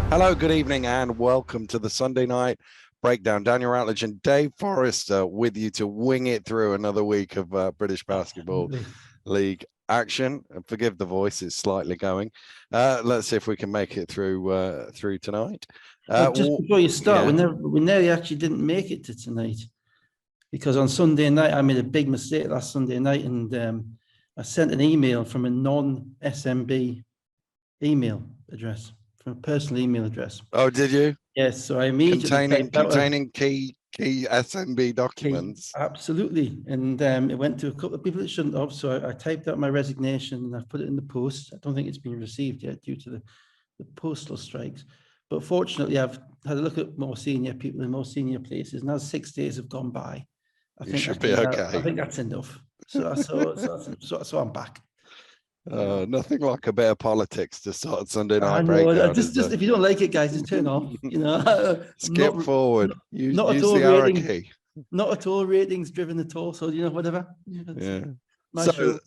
Hello, good evening, and welcome to the Sunday night breakdown. Daniel Routledge and Dave Forrester with you to wing it through another week of British Basketball League action. Forgive the voice; it's slightly going. Let's see if we can make it through tonight. Just before you start, we nearly actually didn't make it to tonight because on Sunday night I made a big mistake last Sunday night, and I sent an email from a non-SMB email address, from a personal email address. Oh, did you? Yes, so I immediately containing key SMB documents. Absolutely, and it went to a couple of people that shouldn't have. So I typed out my resignation and I've put it in the post. I don't think it's been received yet due to the postal strikes. But fortunately, I've had a look at more senior people in more senior places, and as 6 days have gone by, I think should be okay. I think that's enough. So I'm back. Nothing like a bit of politics to start Sunday night breakdown. Just if you don't like it, guys, just turn off. Skip forward. Use the arrow key. Not at all ratings driven at all. So whatever. Yeah. So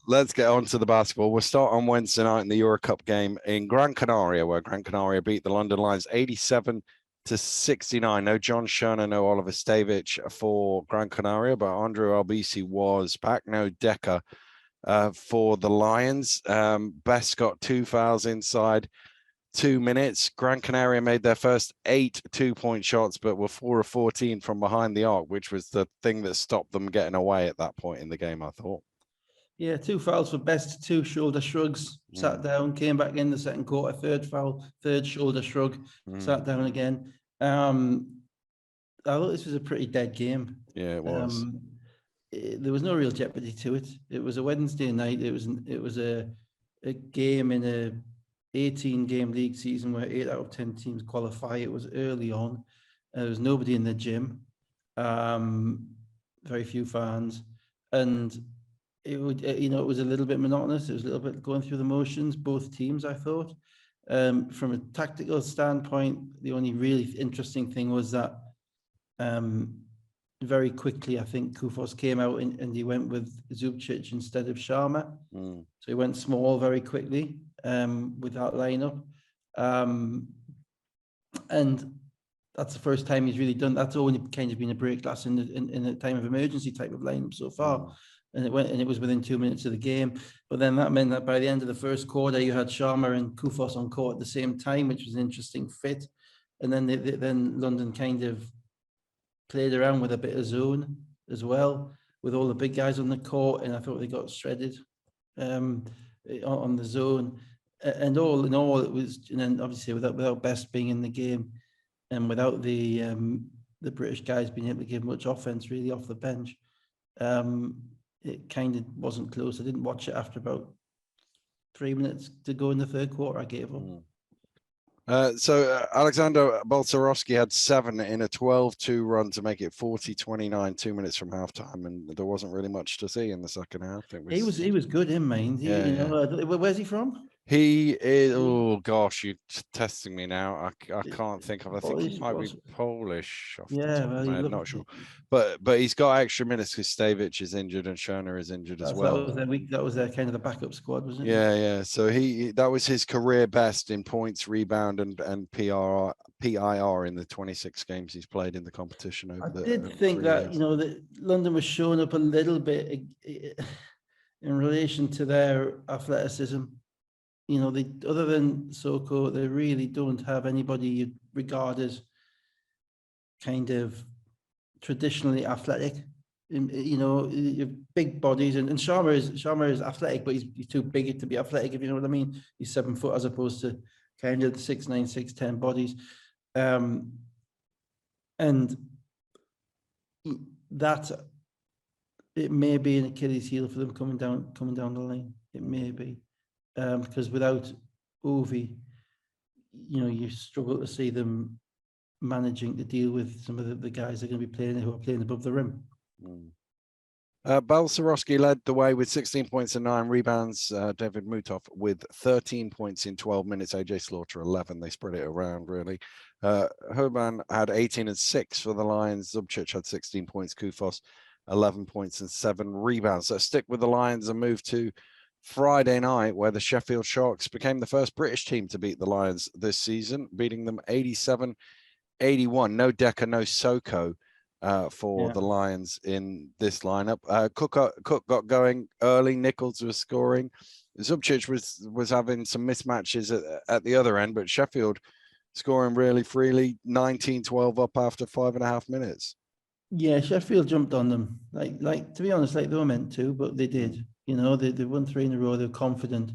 let's get on to the basketball. We'll start on Wednesday night in the Euro Cup game in Gran Canaria, where Gran Canaria beat the London Lions 87-69. No John Scherner, no Oliver Stavich for Gran Canaria, but Andrew Albisi was back. No Decker for the Lions. Best got 2 fouls inside 2 minutes. Gran Canaria made their first 8 two-point shots, but were 4 of 14 from behind the arc, which was the thing that stopped them getting away at that point in the game, I thought. Yeah, 2 fouls for Best, 2 shoulder shrugs, sat down, came back in the second quarter, 3rd foul, 3rd shoulder shrug, sat down again. I thought this was a pretty dead game. Yeah, it was. There was no real jeopardy to it. It was a Wednesday night. It was a game in a 18-game league season where 8 out of 10 teams qualify. It was early on. There was nobody in the gym, very few fans, and it was a little bit monotonous. It was a little bit going through the motions. Both teams, I thought. From a tactical standpoint, the only really interesting thing was that very quickly, I think Kufos came out and he went with Zubcic instead of Sharma. So he went small very quickly with that lineup. And that's the first time he's really done. That's only kind of been a break glass in a time of emergency type of lineup so far. And it was within 2 minutes of the game. But then that meant that by the end of the first quarter, you had Sharma and Kufos on court at the same time, which was an interesting fit. And then then London kind of played around with a bit of zone as well, with all the big guys on the court, and I thought they got shredded on the zone. And all in all, it was, and then obviously without Best being in the game, and without the British guys being able to give much offense really off the bench, it kind of wasn't close. I didn't watch it after about 3 minutes to go in the third quarter. I gave up. So Alexander Bolsarowski had 7 in a 12-2 run to make it 40-29, 2 minutes from halftime, and there wasn't really much to see in the second half. He was good in Maine. Where's he from? He is. Oh gosh, you're testing me now. I can't think of. I think he might be Polish. Not sure. But he's got extra minutes because Stavich is injured and Scherner is injured as well. That was their kind of the backup squad, wasn't it? Yeah. So that was his career best in points, rebound, and PIR in the 26 games he's played in the competition. I did think that that London was showing up a little bit in relation to their athleticism. They, other than Soko, they really don't have anybody you'd regard as kind of traditionally athletic. Big bodies, and Sharma is athletic, but he's too big to be athletic, if you know what I mean. He's 7 foot as opposed to kind of 6'9", 6'10" bodies, and that it may be an Achilles heel for them coming down the line. It may be. Because without Ovi, you struggle to see them managing to deal with some of the guys who are playing above the rim. Balsarowski led the way with 16 points and 9 rebounds. David Mutov with 13 points in 12 minutes. AJ Slaughter 11. They spread it around really. Herman had 18 and 6 for the Lions. Zubcic had 16 points. Kufos 11 points and 7 rebounds. So stick with the Lions and move to Friday night, where the Sheffield Sharks became the first British team to beat the Lions this season, beating them 87-81. No Decker, no Soko for the Lions in this lineup. Cook got going early. Nichols was scoring. Zubcic was having some mismatches at the other end, but Sheffield scoring really freely, 19-12 up after 5.5 minutes. Yeah, Sheffield jumped on them. Like to be honest, like they were meant to, but they did. You know, they won 3 in a row. They're confident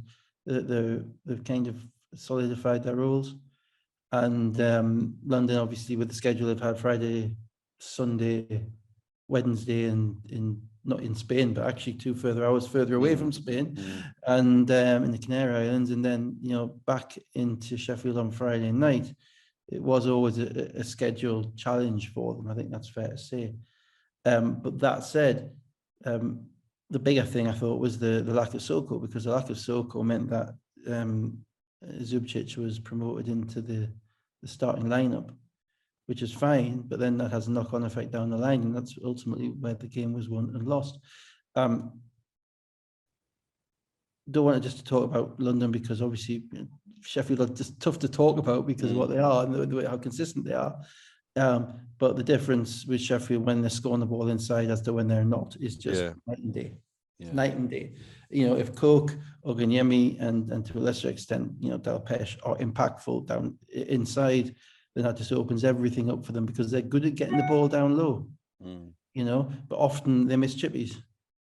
that they've kind of solidified their roles. And London, obviously, with the schedule they've had Friday, Sunday, Wednesday, and not in Spain, but actually 2 further hours further away from Spain, and in the Canary Islands, and then back into Sheffield on Friday night. It was always a scheduled challenge for them. I think that's fair to say. But that said, the bigger thing I thought was the lack of Soko, because the lack of Soko meant that Zubcic was promoted into the starting lineup, which is fine, but then that has a knock-on effect down the line, and that's ultimately where the game was won and lost. Don't want to just talk about London, because obviously Sheffield are just tough to talk about because of what they are and the way how consistent they are. But the difference with Sheffield when they're scoring the ball inside as to when they're not is just night and day. Yeah. Night and day. If Cook, Oganyemi, and to a lesser extent, Delpesh are impactful down inside, then that just opens everything up for them, because they're good at getting the ball down low. But often they miss chippies.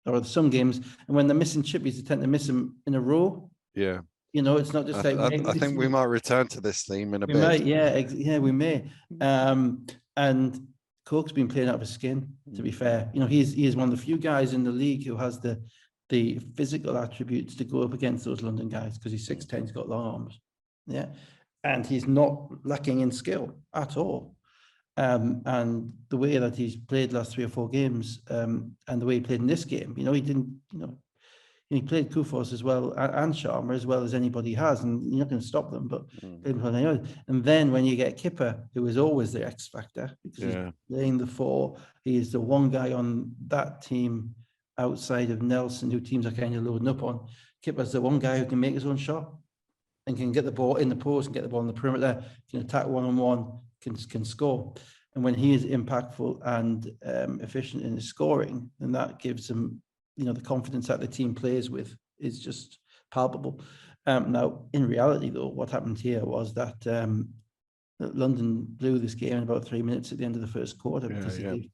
Or some games, and when they're missing chippies, they tend to miss them in a row. Yeah. It's not just like... I think we might return to this theme in a bit. Might, we may. And Cook's been playing out of his skin, to be fair. He is one of the few guys in the league who has the physical attributes to go up against those London guys, because he's 6'10", he's got long arms. Yeah. And he's not lacking in skill at all. And the way that he's played last 3 or 4 games, and the way he played in this game, he didn't, he played Kufos as well and Sharma as well as anybody has, and you're not going to stop them. But and then when you get Kipper, who is always the X factor, because he's playing the 4, he is the one guy on that team outside of Nelson who teams are kind of loading up on. Kipper's the one guy who can make his own shot and can get the ball in the post and get the ball in the perimeter, can attack one-on-one. Can score, and when he is impactful and efficient in his scoring, then that gives him, the confidence that the team plays with is just palpable. Now, in reality, though, what happened here was that London blew this game in about 3 minutes at the end of the first quarter, because it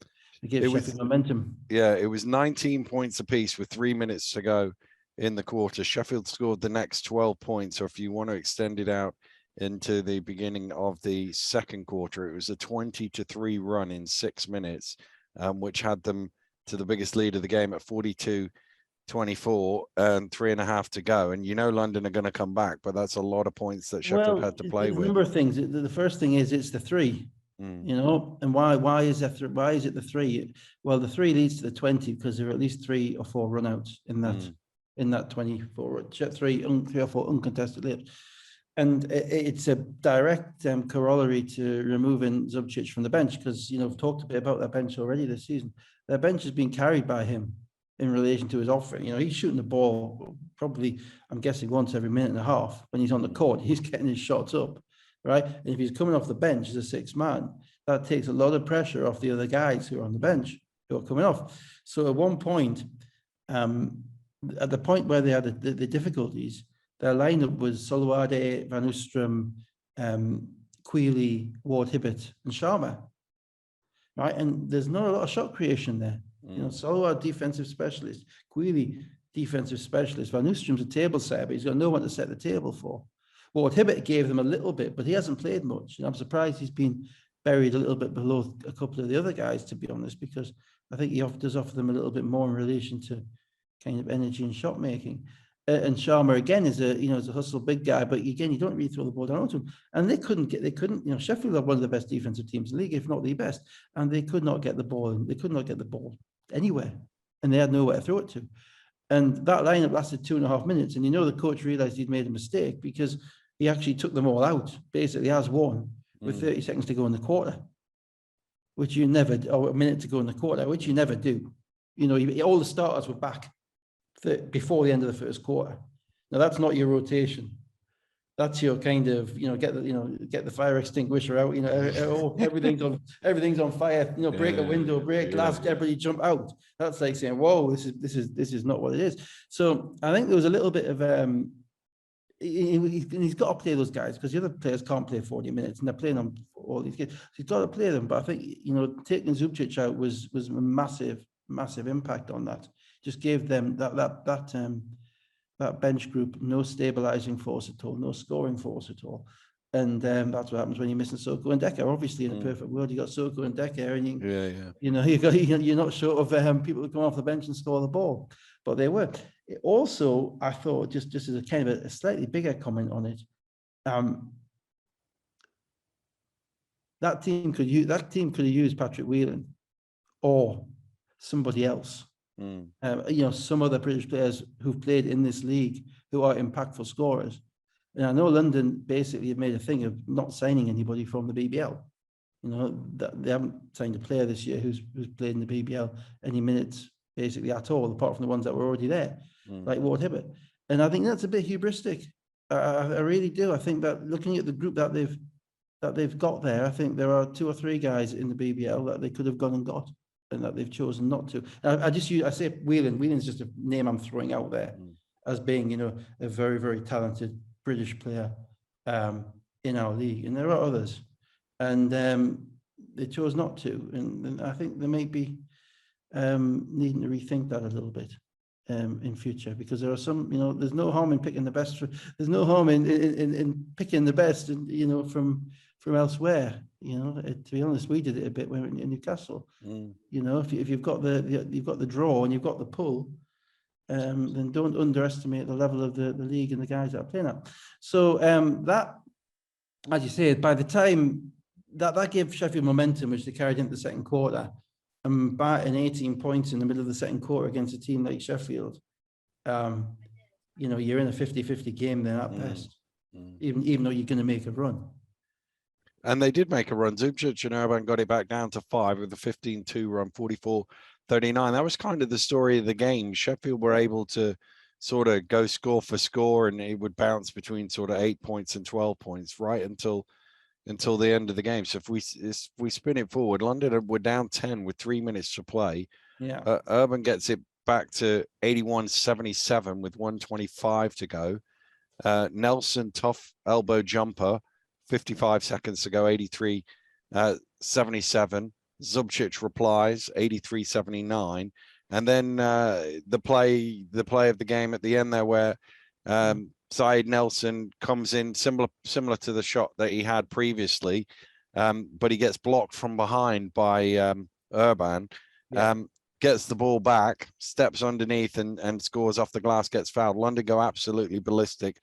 gave Sheffield momentum. Yeah, it was 19 points apiece with 3 minutes to go in the quarter. Sheffield scored the next 12 points, or if you want to extend it out into the beginning of the second quarter, it was a 20-3 run in 6 minutes, which had them to the biggest lead of the game at 42-24 and 3.5 to go. And London are going to come back, but that's a lot of points that Sheffield had to play with. A number of things. The first thing is it's the 3. And why is it the 3? Well, the 3 leads to the 20 because there are at least 3 or 4 runouts in that 24, 3 or 4 uncontested layups. And it's a direct corollary to removing Zubcic from the bench, because, I've talked a bit about that bench already this season. Their bench has been carried by him in relation to his offering. He's shooting the ball probably, I'm guessing, once every minute and a half when he's on the court. He's getting his shots up, right? And if he's coming off the bench as a 6th man, that takes a lot of pressure off the other guys who are on the bench, who are coming off. So at one point, at the point where they had the difficulties, their lineup was Soluade, Van Oostrum, Quealy, Ward-Hibbert, and Sharma. Right, and there's not a lot of shot creation there. Soluade, defensive specialist, Quealy, defensive specialist. Van Oostrom's a table setter, but he's got no one to set the table for. Ward-Hibbert gave them a little bit, but he hasn't played much. I'm surprised he's been buried a little bit below a couple of the other guys, to be honest, because I think he does offer them a little bit more in relation to kind of energy and shot making. And Sharma again is a hustle big guy, but again, you don't really throw the ball down to him. And they couldn't, Sheffield are one of the best defensive teams in the league, if not the best, and they could not get the ball. They could not get the ball anywhere, and they had nowhere to throw it to. And that lineup lasted 2.5 minutes, and the coach realized he'd made a mistake because he actually took them all out, basically as one, with 30 seconds to go in the quarter, which you never, or a minute to go in the quarter, which you never do. All the starters were back. before the end of the first quarter. Now that's not your rotation. That's your kind of, get the fire extinguisher out, everything's on fire, break a window, break glass, everybody jump out. That's like saying, whoa, this is not what it is. So I think there was a little bit of he's got to play those guys, because the other players can't play 40 minutes and they're playing on all these kids. So he's got to play them. But I think, taking Zubcic out was a massive impact on that. Just gave them that bench group no stabilizing force at all, no scoring force at all. And that's what happens when you're missing Soko and Decker. Obviously, in a perfect world, you got Soko and Decker, and you're not short of people who come off the bench and score the ball. But they were. Also, I thought, just as a kind of a slightly bigger comment on it, that team could have used Patrick Whelan or somebody else. Some other British players who've played in this league who are impactful scorers. And I know London basically have made a thing of not signing anybody from the BBL. They haven't signed a player this year who's played in the BBL any minutes basically at all, apart from the ones that were already there, like Ward Hibbert. And I think that's a bit hubristic. I really do. I think that looking at the group that they've got there, I think there are 2 or 3 guys in the BBL that they could have gone and got, and that they've chosen not to. I say Whelan. Whelan's just a name I'm throwing out there as being, a very, very talented British player in our league. And there are others. And they chose not to. And I think they may be needing to rethink that a little bit in future, because there are some, there's no harm in picking the best. There's no harm in picking the best, from elsewhere. To be honest, we did it a bit when we were in Newcastle. If you've got the draw and you've got the pull, then don't underestimate the level of the league and the guys that are playing at. So that, as you say, by the time that gave Sheffield momentum, which they carried into the second quarter, and batting 18 points in the middle of the second quarter against a team like Sheffield, you're in a 50-50 game then at best, even though you're going to make a run. And they did make a run. Zubcic and Urban got it back down to 5 with a 15-2 run, 44-39. That was kind of the story of the game. Sheffield were able to sort of go score for score, and it would bounce between sort of 8 points and 12 points right until the end of the game. So if we spin it forward, London were down 10 with 3 minutes to play. Yeah. Urban gets it back to 81-77 with 1:25 to go. Nelson, tough elbow jumper, 55 seconds to go, 83-77. Zubcic replies, 83-79. And then the play of the game at the end there, where Syed Nelson comes in similar to the shot that he had previously, but he gets blocked from behind by Urban. Gets the ball back, steps underneath and scores off the glass, gets fouled. London go absolutely ballistic,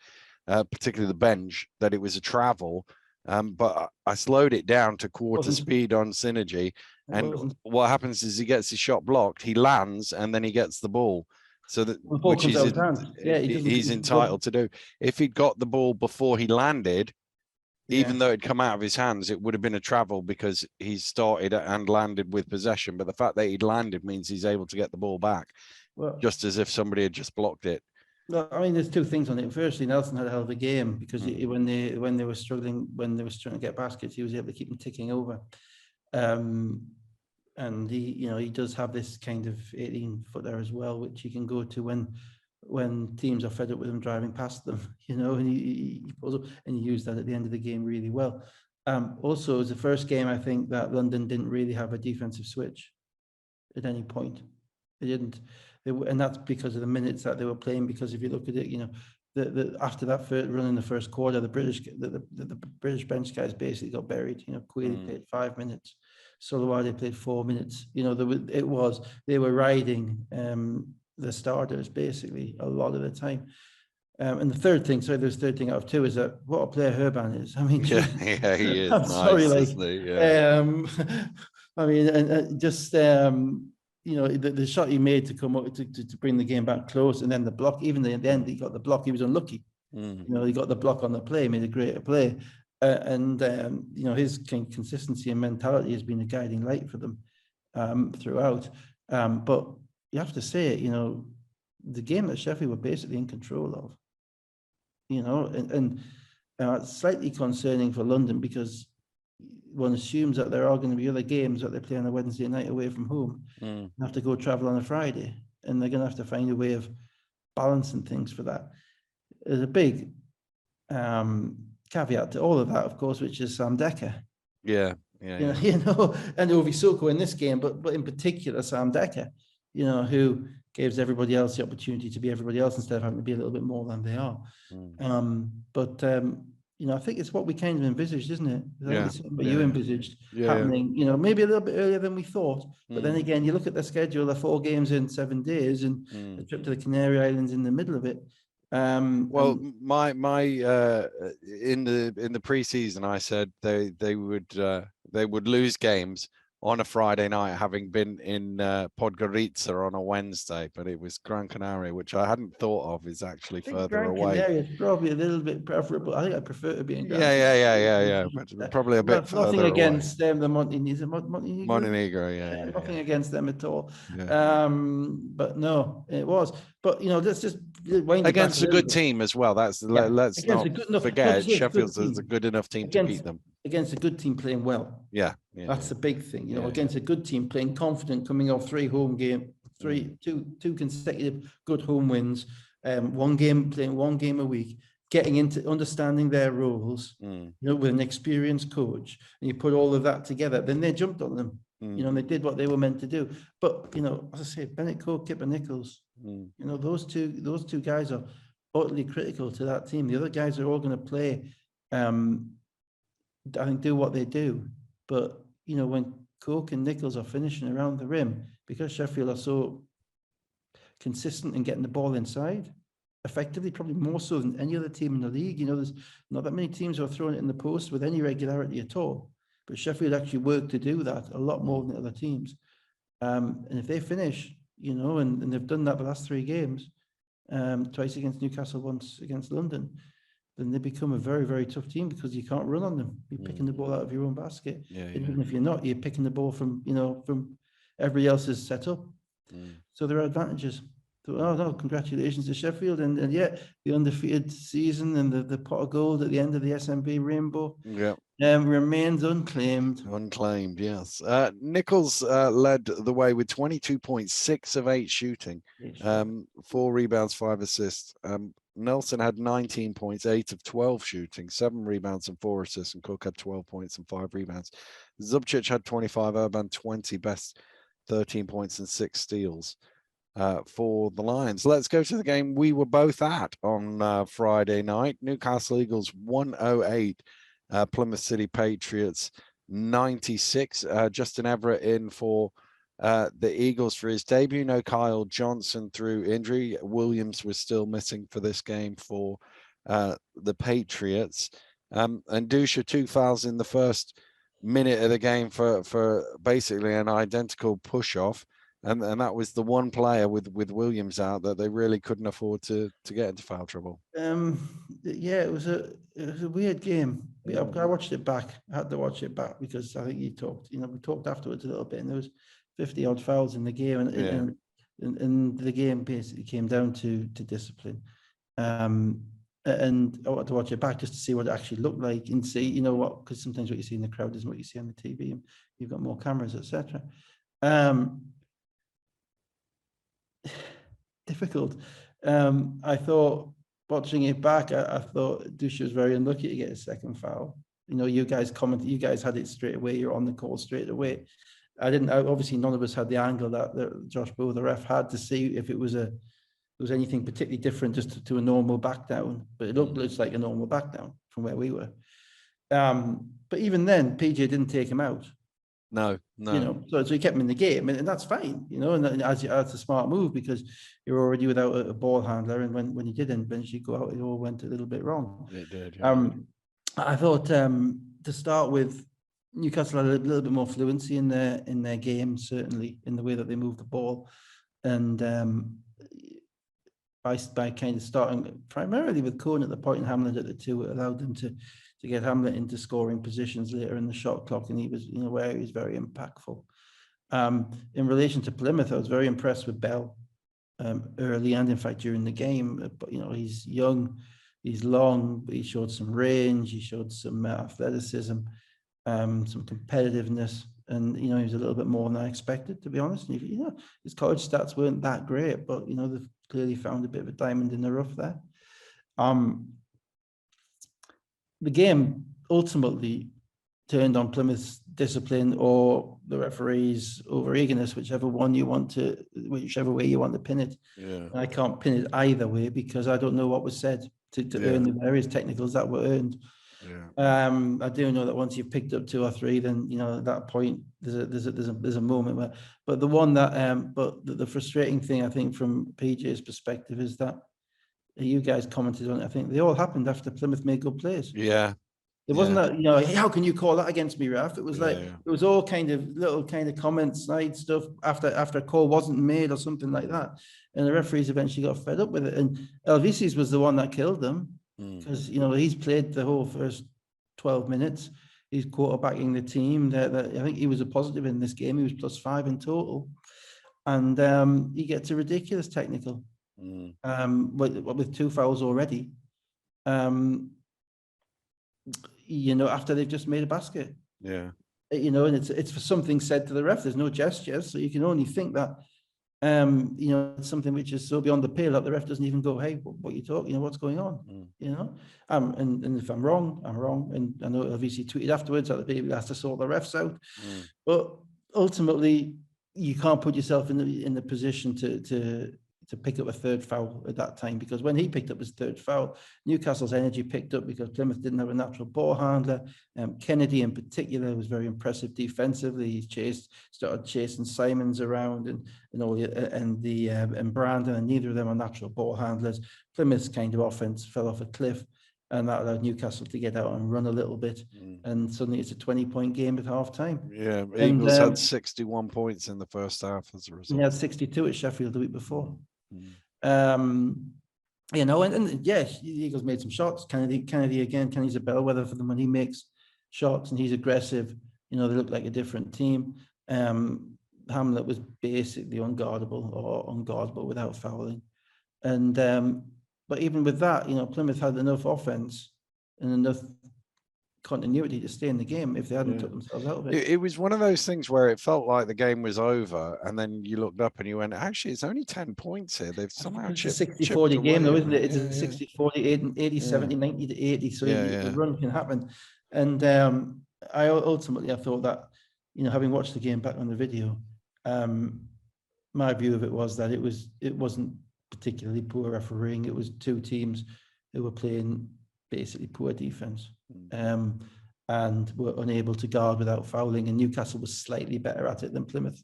particularly the bench, that it was a travel. But I slowed it down to quarter speed on Synergy. And what happens is he gets his shot blocked, he lands, and then he gets the ball. So that which he's entitled to do. If he'd got the ball before he landed, even though it'd come out of his hands, it would have been a travel because he started and landed with possession. But the fact that he'd landed means he's able to get the ball back, just as if somebody had just blocked it. Well, I mean, there's 2 things on it. Firstly, Nelson had a hell of a game because when they were struggling, when they were trying to get baskets, he was able to keep them ticking over. And he does have this kind of 18-footer as well, which he can go to when teams are fed up with him driving past them, and he pulls up, and he used that at the end of the game really well. Also, it was the first game, I think, that London didn't really have a defensive switch at any point. They didn't. And that's because of the minutes that they were playing, because if you look at it, after that first run in the first quarter, the British bench guys basically got buried. Queally played 5 minutes. Solowade played 4 minutes. They were riding the starters basically a lot of the time. And the third thing, there's third thing out of 2 is that what a player Herban is. I mean, he is. I'm nice, sorry, isn't he? Yeah. I mean, and just the shot he made to come up to bring the game back close, and then the block. Even at the end, he got the block. He was unlucky. He got the block on the play, made a great play, and his consistency and mentality has been a guiding light for them throughout. But you have to say it, the game that Sheffield were basically in control of, and it's slightly concerning for London because one assumes that there are going to be other games that they play on a Wednesday night away from home and have to go travel on a Friday, and they're going to have to find a way of balancing things for that. There's a big caveat to all of that, of course, which is Sam Decker. Yeah. And Ovi Soko in this game, but in particular Sam Decker, who gives everybody else the opportunity to be everybody else instead of having to be a little bit more than they are. I think it's what we kind of envisaged, isn't it? It's what you envisaged happening, maybe a little bit earlier than we thought. But then again, you look at the schedule, the 4 games in 7 days and a trip to the Canary Islands in the middle of it. Well, my in the preseason, I said they would lose games on a Friday night, having been in Podgorica on a Wednesday, but it was Gran Canaria, which I hadn't thought of is actually further Gran away. Canaria is probably a little bit preferable. I think I prefer to be in Gran Canaria. But probably a bit further nothing away. against them, the Montenegro. Montenegro, nothing against them at all. Yeah. But no, it was. But let's just wind against a good team as well. Let's not forget Sheffield's is a good enough team to beat them. Against a good team playing well. That's the big thing. Against a good team playing confident, coming off 3 home game, two consecutive good home wins, playing one game a week, getting into understanding their roles, with an experienced coach, and you put all of that together, then they jumped on them. And they did what they were meant to do. But as I say, Bennett Cole, Kipper Nichols, those two guys are utterly critical to that team. The other guys are all going to play, I think, do what they do. But when Coke and Nichols are finishing around the rim, because Sheffield are so consistent in getting the ball inside, effectively, probably more so than any other team in the league. There's not that many teams who are throwing it in the post with any regularity at all. But Sheffield actually work to do that a lot more than the other teams. And if they finish, and they've done that the last 3 games, twice against Newcastle, once against London, then they become a very, very tough team because you can't run on them. You're picking the ball out of your own basket. Even if you're not, you're picking the ball from everybody else's setup. So there are advantages. So, congratulations to Sheffield. And the undefeated season and the pot of gold at the end of the SMB rainbow remains unclaimed. Unclaimed, yes. Nichols led the way with 22.6 of 8 shooting, 4 rebounds, 5 assists. Nelson had 19 points, 8 of 12 shooting, 7 rebounds and 4 assists, and Cook had 12 points and 5 rebounds. Zubcic had 25, Urban 20, Best 13 points and 6 steals for the Lions. Let's go to the game we were both at on Friday night. Newcastle Eagles 108, Plymouth City Patriots 96. Justin Everett in for the Eagles for his debut. No Kyle Johnson through injury. Williams was still missing for this game for the Patriots. And Dusha 2 fouls in the first minute of the game for basically an identical push-off. And that was the one player with Williams out that they really couldn't afford to get into foul trouble. It was a weird game. I watched it back. I had to watch it back because I think we talked afterwards a little bit, and there was 50 odd fouls in the game, and the game basically came down to discipline. And I wanted to watch it back just to see what it actually looked like and see, because sometimes what you see in the crowd isn't what you see on the TV, and you've got more cameras, etc. Difficult. I thought watching it back, I thought Dusha was very unlucky to get a second foul. You guys commented, you guys had it straight away. You're on the call straight away. Obviously none of us had the angle that Josh Bowe, the ref, had to see if it was anything particularly different just to a normal back down. But it looks like a normal back down from where we were. But even then, PJ didn't take him out. No. So he kept him in the game, and that's fine, and that's a smart move because you're already without a ball handler, and when he did eventually go out, it all went a little bit wrong. It did. Yeah. I thought to start with, Newcastle had a little bit more fluency in their game, certainly in the way that they moved the ball, and by kind of starting primarily with Cohen at the point and Hamlet at the 2, it allowed them to get Hamlet into scoring positions later in the shot clock, and he was, where he was very impactful. In relation to Plymouth, I was very impressed with Bell. early and in fact during the game. But he's young, he's long, but he showed some range, he showed some athleticism, some competitiveness, and he was a little bit more than I expected, to be honest. And his college stats weren't that great, but they've clearly found a bit of a diamond in the rough there. The game ultimately turned on Plymouth's discipline or the referees' over eagerness, whichever way you want to pin it. Yeah. I can't pin it either way because I don't know what was said to earn the various technicals that were earned. Yeah. I do know that once you've picked up 2 or 3, then at that point there's a moment where. But the one that the frustrating thing I think from PJ's perspective is that you guys commented on it. I think they all happened after Plymouth made good plays. Yeah. It wasn't that, hey, how can you call that against me, Raf? It was it was all kind of little comments, side stuff after a call wasn't made or something like that. And the referees eventually got fed up with it. And Elvisis was the one that killed them because, he's played the whole first 12 minutes. He's quarterbacking the team. I think he was a positive in this game. He was +5 in total. And he gets a ridiculous technical with 2 fouls already. After they've just made a basket. Yeah. And it's for something said to the ref. There's no gestures, so you can only think that it's something which is so beyond the pale that the ref doesn't even go, hey, what are you talking? What's going on? And if I'm wrong, I'm wrong. And I know obviously tweeted afterwards that the baby has to sort the refs out. But ultimately, you can't put yourself in the position to pick up a 3rd foul at that time, because when he picked up his 3rd foul, Newcastle's energy picked up because Plymouth didn't have a natural ball handler. Kennedy in particular was very impressive defensively. He started chasing Simons around and Brandon, and neither of them are natural ball handlers. Plymouth's kind of offense fell off a cliff, and that allowed Newcastle to get out and run a little bit. And suddenly it's a 20-point game at half time. Yeah, Eagles had 61 points in the first half as a result. They had 62 at Sheffield the week before. And the Eagles made some shots. Kennedy again, Kennedy's a bellwether for them when he makes shots and he's aggressive. They look like a different team. Hamlet was basically unguardable without fouling. And but even with that, Plymouth had enough offense and enough continuity to stay in the game if they hadn't took themselves out of it. It was one of those things where it felt like the game was over, and then you looked up and you went, actually, it's only 10 points here. They've somehow it's a 60-40 game though, isn't it? It's a 60-40, 80, 70, 90 to 80. So the run can happen. And I thought that, having watched the game back on the video, my view of it was that it wasn't particularly poor refereeing. It was 2 teams who were playing basically poor defense. And were unable to guard without fouling, and Newcastle was slightly better at it than Plymouth.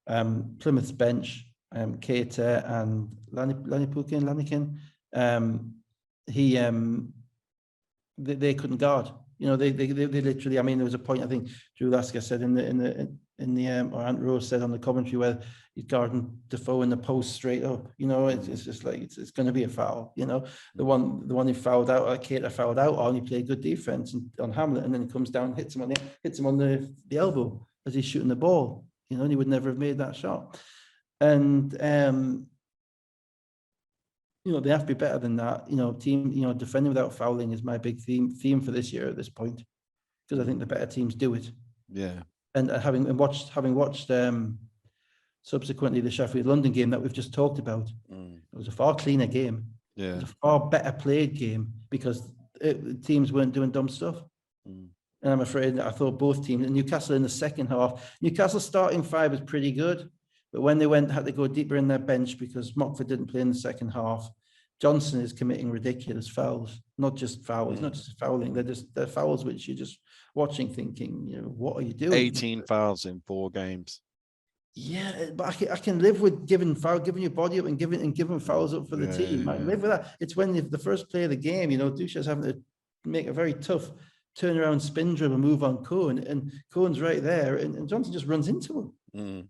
Plymouth's bench, Keita and Lanikin, they couldn't guard. They literally. I mean, there was a point I think Drew Lasker said or Ant Rose said on the commentary where he's guarding Defoe in the post straight up. It's just like it's going to be a foul. The one who fouled out, Keita fouled out on, he played good defense on Hamlet, and then he comes down, hits him on the elbow as he's shooting the ball. And he would never have made that shot. And they have to be better than that. Defending without fouling is my big theme for this year at this point, because I think the better teams do it. Yeah. And having watched subsequently the Sheffield London game that we've just talked about, it was a far cleaner game. Yeah. It was a far better played game because teams weren't doing dumb stuff. And I'm afraid I thought both teams, and Newcastle in the second half, Newcastle's starting 5 was pretty good, but when they had to go deeper in their bench because Mockford didn't play in the second half. Johnson is committing ridiculous fouls, not just fouls, not just fouling. They're fouls which you're just watching, thinking, what are you doing? 18 fouls in 4 games. Yeah, but I can live with giving your body up and giving fouls up for the team. I can live with that. It's when the first play of the game, Dusha's having to make a very tough turnaround spin dribble move on Cohen, and Cohen's right there, and Johnson just runs into him.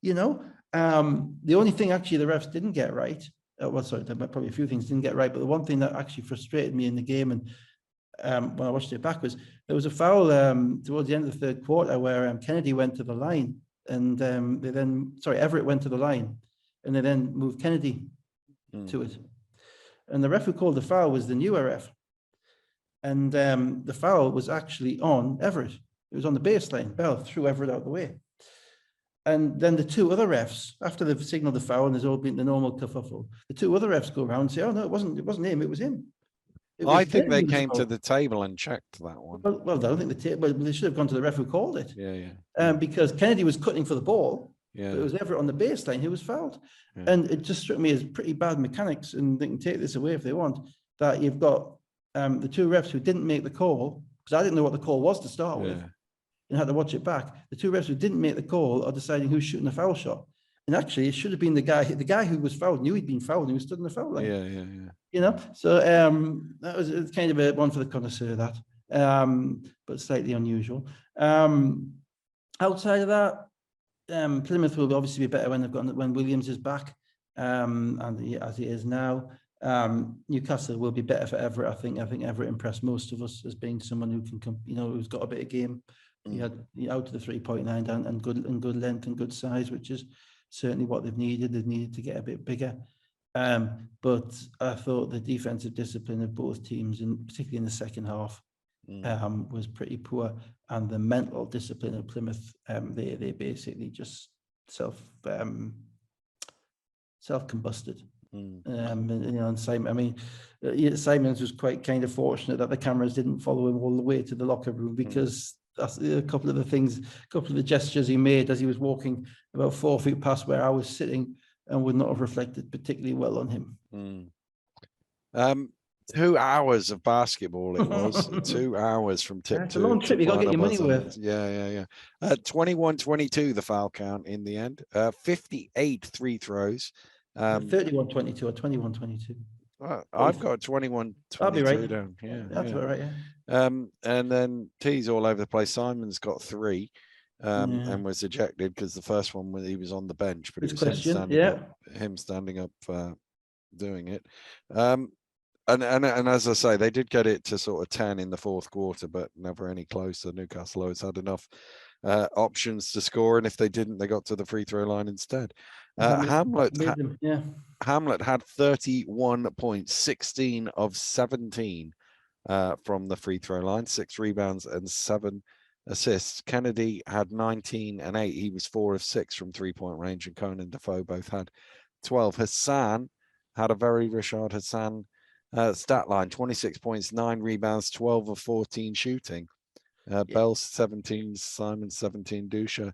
The only thing actually the refs didn't get right. Probably a few things didn't get right, but the one thing that actually frustrated me in the game, and when I watched it back, was there was a foul towards the end of the 3rd quarter where Kennedy went to the line, and Everett went to the line, and they then moved Kennedy to it. And the ref who called the foul was the newer ref. And the foul was actually on Everett. It was on the baseline. Bell threw Everett out the way. And then the two other refs, after they've signaled the foul and there's all been the normal kerfuffle, the two other refs go around and say, "Oh no, it wasn't him. It was him." I think they came to the table and checked that one. Well, I don't think they should have gone to the ref who called it. Yeah. Because Kennedy was cutting for the ball. Yeah. But it was Everett on the baseline who was fouled. Yeah. And it just struck me as pretty bad mechanics, and they can take this away if they want, that you've got the two refs who didn't make the call, because I didn't know what the call was to start with, and had to watch it back. The two refs who didn't make the call are deciding who's shooting a foul shot. And actually, it should have been the guy who was fouled knew he'd been fouled and he was stood in the foul line. Yeah. You know, so that was kind of a one for the connoisseur, that, but slightly unusual. Outside of that, Plymouth will obviously be better when Williams is back, and as he is now. Newcastle will be better for Everett. I think Everett impressed most of us as being someone who can come, who's got a bit of game. He had out to the 3.9 and good length and good size, which is certainly what they've needed. They've needed to get a bit bigger. But I thought the defensive discipline of both teams, and particularly in the second half, was pretty poor. And the mental discipline of Plymouth, they basically just self-combusted. And Simon, Simons was quite kind of fortunate that the cameras didn't follow him all the way to the locker room, because that's a couple of the gestures he made as he was walking about 4 feet past where I was sitting, and would not have reflected particularly well on him. 2 hours of basketball it was. 2 hours from tip it's a long trip. You got to get your money worth. Yeah. 21-22 the foul count in the end. 58 free throws. 31-22 or 21-22. I've got 21-22 right. down. That's about right. And then T's all over the place. Simon's got 3. And was ejected because the first one when he was on the bench, but it was him standing up doing it. And as I say, they did get it to sort of 10 in the fourth quarter, but never any closer. Newcastle always had enough options to score, and if they didn't, they got to the free throw line instead. Hamlet had 31 points, 16 of 17 from the free throw line, 6 rebounds and 7 assists. Kennedy had 19 and 8. He was 4 of 6 from 3-point range, and Conan Defoe both had 12. Hassan had a very Rashad Hassan stat line: 26 points, 9 rebounds, 12 of 14 shooting. Bell 17, Simon 17, Dusha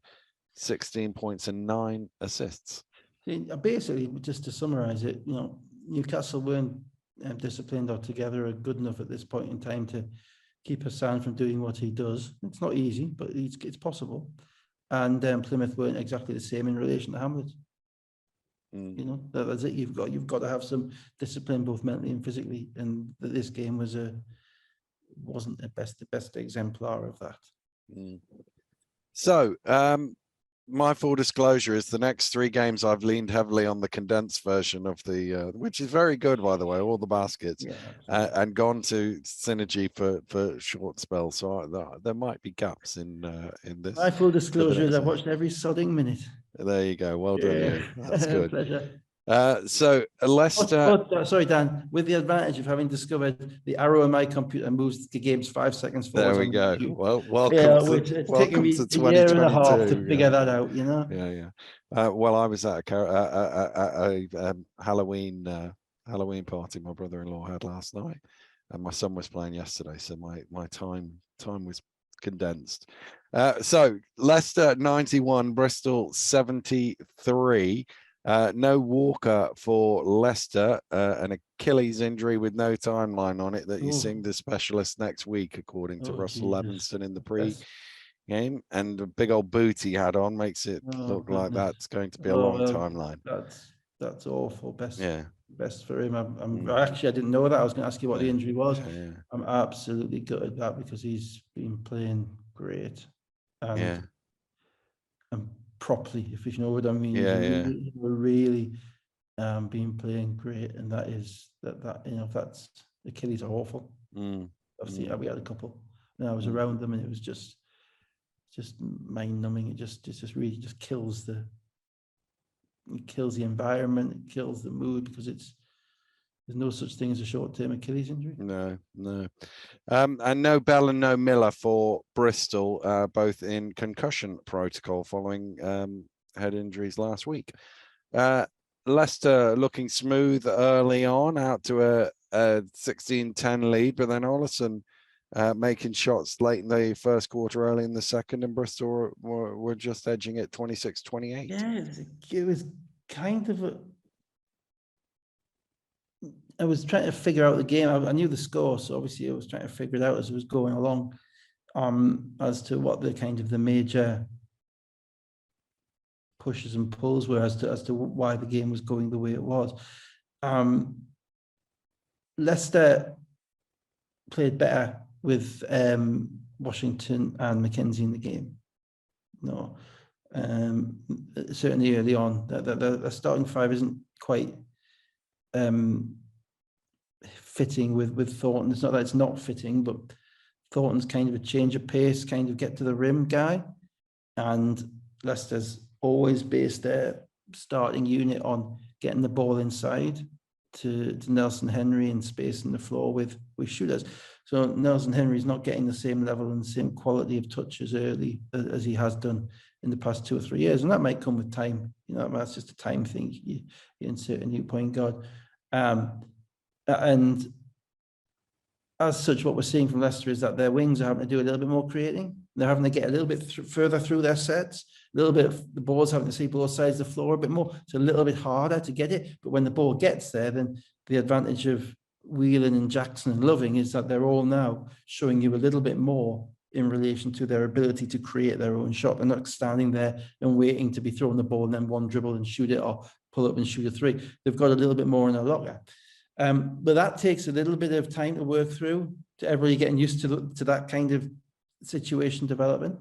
16 points and 9 assists. Basically, just to summarize it, Newcastle weren't disciplined or together or good enough at this point in time to keep Hassan from doing what he does. It's not easy, but it's possible. And Plymouth weren't exactly the same in relation to Hamlet. That's it. You've got to have some discipline, both mentally and physically. And this game wasn't the best exemplar of that. So, my full disclosure is the next 3 games I've leaned heavily on the condensed version of the, which is very good, by the way, all the baskets, and gone to Synergy for short spells. So there might be gaps in this. My full disclosure is I've watched every sodding minute. There you go. Well done, you. That's good. Pleasure. So Leicester. Sorry, Dan. With the advantage of having discovered the arrow on my computer moves the games 5 seconds forward. There we go. Well, welcome it's taken me a year and a half to figure that out. Yeah. Well, I was at a Halloween party my brother-in-law had last night, and my son was playing yesterday, so my time was condensed. So Leicester 91, Bristol 73. No Walker for Leicester, an Achilles injury with no timeline on it that you're seeing the specialist next week, according to Russell Levinston in the pre-game. And the big old boot he had on makes it look like that's going to be a long timeline. That's awful. Best for him. I didn't know that. I was going to ask you what the injury was. I'm absolutely gutted that, because he's been playing great and properly, if you know what I mean. We're really been playing great, and that's Achilles are awful. I've seen we had a couple, and I was around them, and it was just mind numbing. It just really kills the it kills the environment, it kills the mood, because there's no such thing as a short-term Achilles injury. No. And no Bell and no Miller for Bristol, both in concussion protocol following head injuries last week. Leicester looking smooth early on, out to a 16-10 lead, but then Olison making shots late in the first quarter, early in the second, and Bristol were just edging it 26-28. Yeah, it was kind of I was trying to figure out the game. I knew the score, so obviously I was trying to figure it out as I was going along, as to what the kind of the major pushes and pulls were as to why the game was going the way it was. Leicester played better with Washington and McKenzie in the game. No, certainly early on, the starting five isn't quite fitting with Thornton. It's not that it's not fitting, but Thornton's kind of a change of pace, kind of get to the rim guy, and Leicester's always based their starting unit on getting the ball inside to Nelson Henry and spacing the floor with shooters. So Nelson Henry's not getting the same level and the same quality of touches early as he has done in the past 2 or 3 years, and that might come with time. You know, that's just a time thing. You insert a new point guard, and as such, what we're seeing from Leicester is that their wings are having to do a little bit more creating. They're having to get a little bit further through their sets. A little bit of the ball's having to see both sides of the floor a bit more. It's a little bit harder to get it. But when the ball gets there, then the advantage of Whelan and Jackson and Loving is that they're all now showing you a little bit more in relation to their ability to create their own shot. They're not standing there and waiting to be thrown the ball and then one dribble and shoot it, or pull up and shoot a three. They've got a little bit more in their locker. But that takes a little bit of time to work through, to everybody getting used to that kind of situation developing.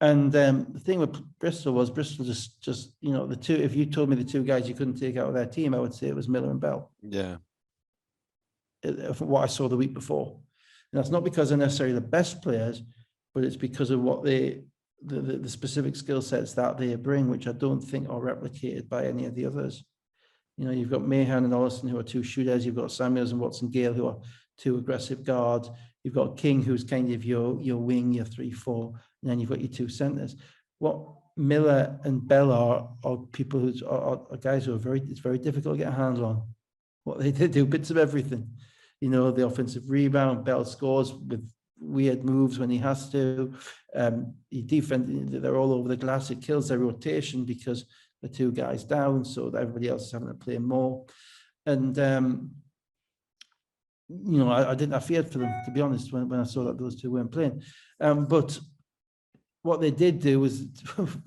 And the thing with Bristol was Bristol just you know, the two. If you told me the two guys you couldn't take out of their team, I would say it was Miller and Bell. Yeah. From what I saw the week before, and that's not because they're necessarily the best players, but it's because of what the specific skill sets that they bring, which I don't think are replicated by any of the others. You know, you've got Mahan and Olison, who are two shooters. You've got Samuels and Watson-Gale, who are two aggressive guards. You've got King, who's kind of your wing, your 3-4, and then you've got your two centers. What Miller and Bell are people who are guys who are it's very difficult to get a handle on. What they do bits of everything. You know, the offensive rebound. Bell scores with weird moves when he has to. He defend. They're all over the glass. It kills their rotation because the two guys down, so that everybody else is having to play more. And you know, I feared for them, to be honest, when I saw that those two weren't playing. But what they did do was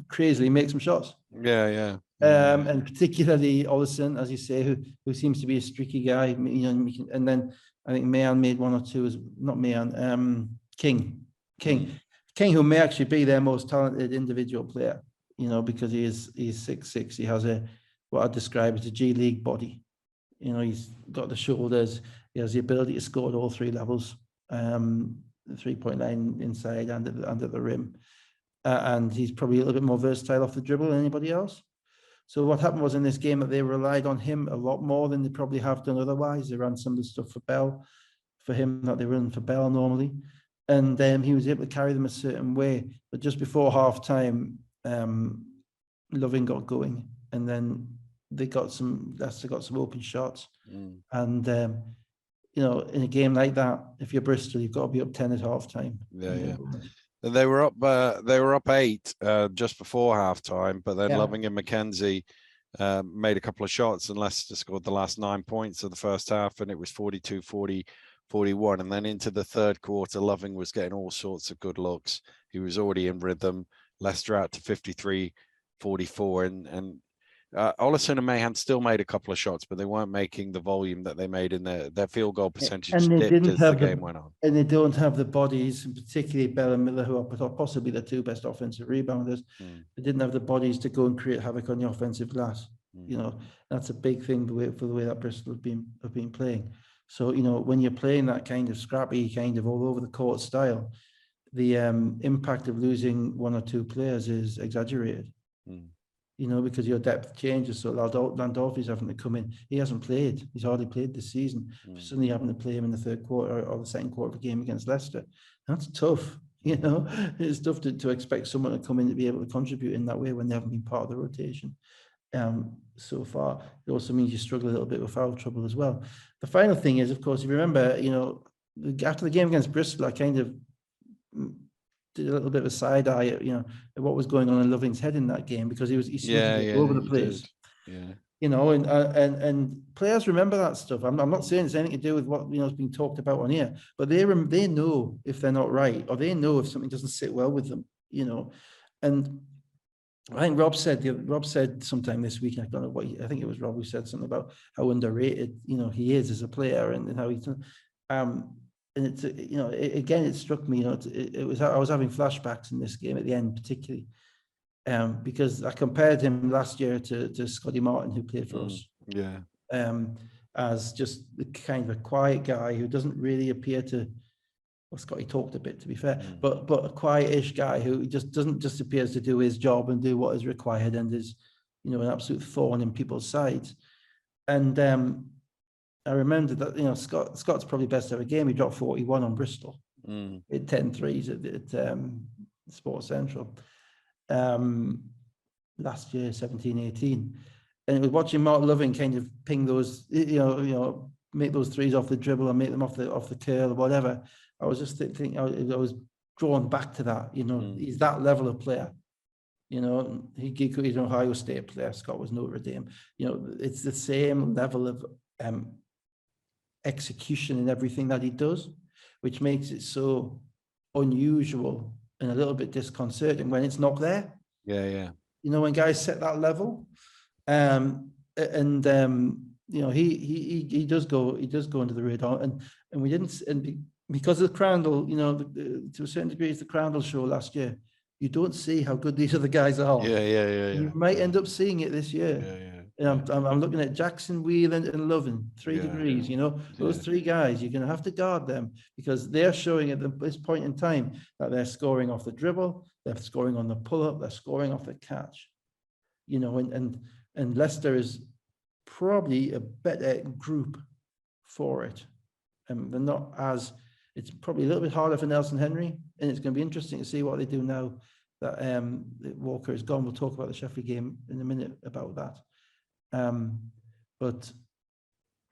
crazily make some shots. Yeah. And particularly Olison, as you say, who seems to be a streaky guy. You know, and then I think Mahan made one or two, not Mahan, King, who may actually be their most talented individual player. You know, because he's 6'6", he has what I describe as a G League body. You know, he's got the shoulders, he has the ability to score at all three levels, the 3-point line inside and at the rim. And he's probably a little bit more versatile off the dribble than anybody else. So what happened was in this game that they relied on him a lot more than they probably have done otherwise. They ran some of the stuff for him that they run for Bell normally. And he was able to carry them a certain way. But just before halftime, Loving got going, and then Leicester got some open shots. And you know, in a game like that, if you're Bristol, you've got to be up 10 at halftime. Yeah. They were up 8 just before halftime, but then Loving and McKenzie made a couple of shots, and Leicester scored the last 9 points of the first half, and it was 42-40, 41. And then into the third quarter, Loving was getting all sorts of good looks. He was already in rhythm. Leicester out to 53-44, and Olison and Mahan still made a couple of shots, but they weren't making the volume that they made in their field goal percentage dipped as the game went on. And they don't have the bodies, and particularly Bell and Miller, who are possibly the two best offensive rebounders. They didn't have the bodies to go and create havoc on the offensive glass. You know, that's a big thing for the way that Bristol have been playing. So, you know, when you're playing that kind of scrappy, kind of all over the court style, the impact of losing one or two players is exaggerated. You you know, because your depth changes. So Landolfi's having to come in. He hasn't played. He's hardly played this season. Suddenly having to play him in the third quarter or the second quarter of a game against Leicester. That's tough. You know, it's tough to expect someone to come in to be able to contribute in that way when they haven't been part of the rotation so far. It also means you struggle a little bit with foul trouble as well. The final thing is, of course, if you remember, you know, after the game against Bristol, I kind of did a little bit of a side eye at, you know, at what was going on in Loving's head in that game, because he seemed to be all over the place. Yeah. You know, and players remember that stuff. I'm not saying it's anything to do with what, you know, is being talked about on here, but they know if they're not right, or they know if something doesn't sit well with them, you know. And I think Rob said sometime this week, I don't know what, I think it was Rob who said something about how underrated, you know, he is as a player, and how he's, and it's, you know, again, it struck me, you know, it was, I was having flashbacks in this game at the end, particularly. Because I compared him last year to Scotty Martin, who played for us. Yeah. As just the kind of a quiet guy who doesn't really appear to. Well, Scotty talked a bit, to be fair, but a quietish guy who just appears to do his job and do what is required, and is, you know, an absolute thorn in people's sides. And I remember that, you know, Scott's probably best ever game. He dropped 41 on Bristol. Hit 10 threes at Sports Central. Last year, 17-18, and it was watching Mark Loving kind of ping those, you know, make those threes off the dribble and make them off the curl or whatever. I was just thinking, I was drawn back to that. You know, he's that level of player. You know, he's an Ohio State player. Scott was Notre Dame. You know, it's the same level of execution in everything that he does, which makes it so unusual and a little bit disconcerting when it's not there. Yeah. You know, when guys set that level, you know, he does go into the radar, and we didn't, and because of the Crandall, you know, to a certain degree, it's the Crandall show last year. You don't see how good these other guys are. Yeah. You might end up seeing it this year. I'm looking at Jackson, Whelan, and Lovin, 3 degrees. You know, those 3 guys, you're going to have to guard them, because they're showing at this point in time that they're scoring off the dribble, they're scoring on the pull-up, they're scoring off the catch. You know, and Leicester is probably a better group for it. They're not as, it's probably a little bit harder for Nelson Henry, and it's going to be interesting to see what they do now that Walker is gone. We'll talk about the Sheffield game in a minute about that. But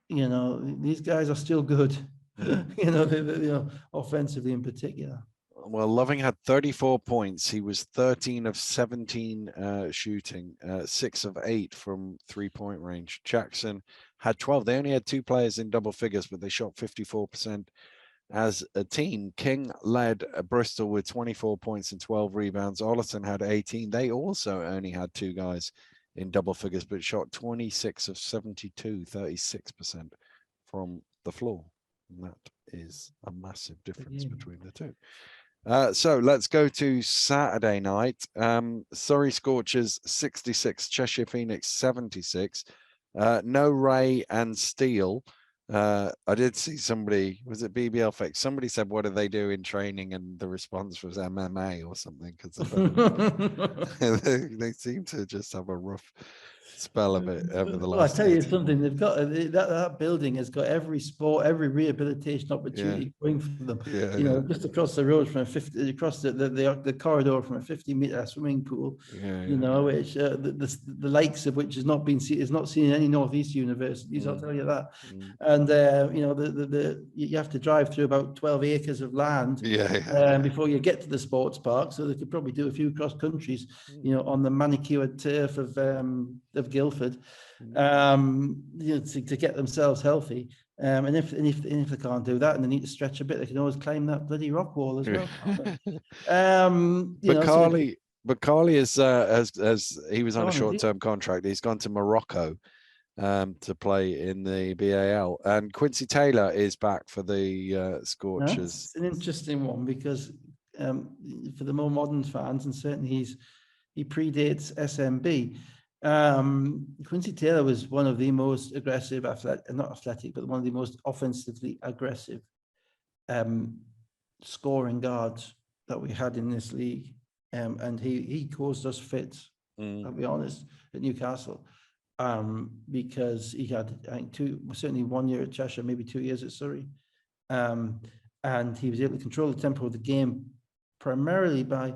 you know, these guys are still good. You know, offensively in particular. Well, Loving had 34 points. He was 13 of 17 shooting, 6 of 8 from 3-point range. Jackson had 12. They only had 2 players in double figures, but they shot 54% as a team. King led Bristol with 24 points and 12 rebounds. Ollerton had 18. They also only had 2 guys in double figures, but shot 26 of 72, 36% from the floor. And that is a massive difference between the two. So let's go to Saturday night. Surrey Scorchers 66, Cheshire Phoenix 76. No Ray and Steele. I did see somebody, was it BBL Fix? Somebody said, what do they do in training? And the response was MMA or something, because they seem to just have a rough spell of it over the last. Well, I tell you something, they've got that building has got every sport, every rehabilitation opportunity going for them. You know, just across the road from across the corridor from a 50-meter swimming pool. You know, which the likes of which has not seen in any northeast universities. I'll tell you that. And you know, you have to drive through about 12 acres of land before you get to the sports park. So they could probably do a few cross countries, you know, on the manicured turf of Guildford, you know, to get themselves healthy. And if they can't do that and they need to stretch a bit, they can always climb that bloody rock wall as well. But Carly is as he was on a short-term contract. He's gone to Morocco to play in the BAL, and Quincy Taylor is back for the Scorchers. It's an interesting one, because for the more modern fans, and certainly he predates SMB. Quincy Taylor was one of the most aggressive, not athletic, but one of the most offensively aggressive scoring guards that we had in this league, and he caused us fits. I'll be honest, at Newcastle, because he had, I think, certainly 1 year at Cheshire, maybe 2 years at Surrey. And he was able to control the tempo of the game primarily by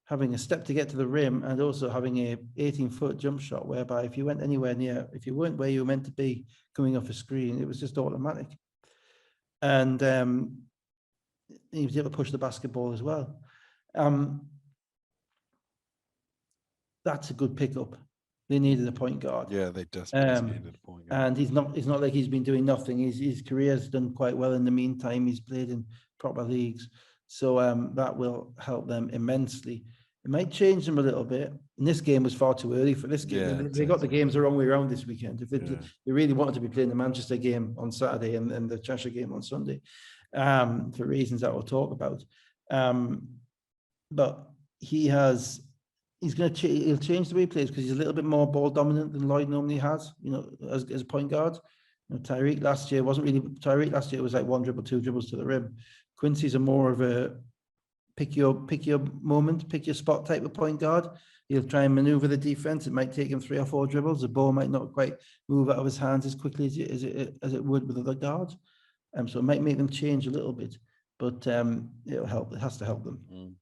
having a step to get to the rim and also having a 18-foot jump shot, whereby if you went anywhere near, if you weren't where you were meant to be coming off a screen, it was just automatic. And he was able to push the basketball as well. That's a good pickup. They needed a point guard. Yeah, they desperately needed a point guard. And he's not like he's been doing nothing. His career's done quite well in the meantime. He's played in proper leagues. So that will help them immensely. It might change them a little bit. And this game was far too early for this game. Yeah, they got the games the wrong way around this weekend. If they really wanted to be playing the Manchester game on Saturday and the Cheshire game on Sunday, for reasons that we'll talk about. But he'll change the way he plays because he's a little bit more ball dominant than Lloyd normally has, as a point guard. Tyreek last year was like one dribble, two dribbles to the rim. Quincy's a more of a pick your moment, pick your spot type of point guard. He'll try and maneuver the defense. It might take him 3 or 4 dribbles. The ball might not quite move out of his hands as quickly as it would with other guards. So it might make them change a little bit, but it'll help. It has to help them.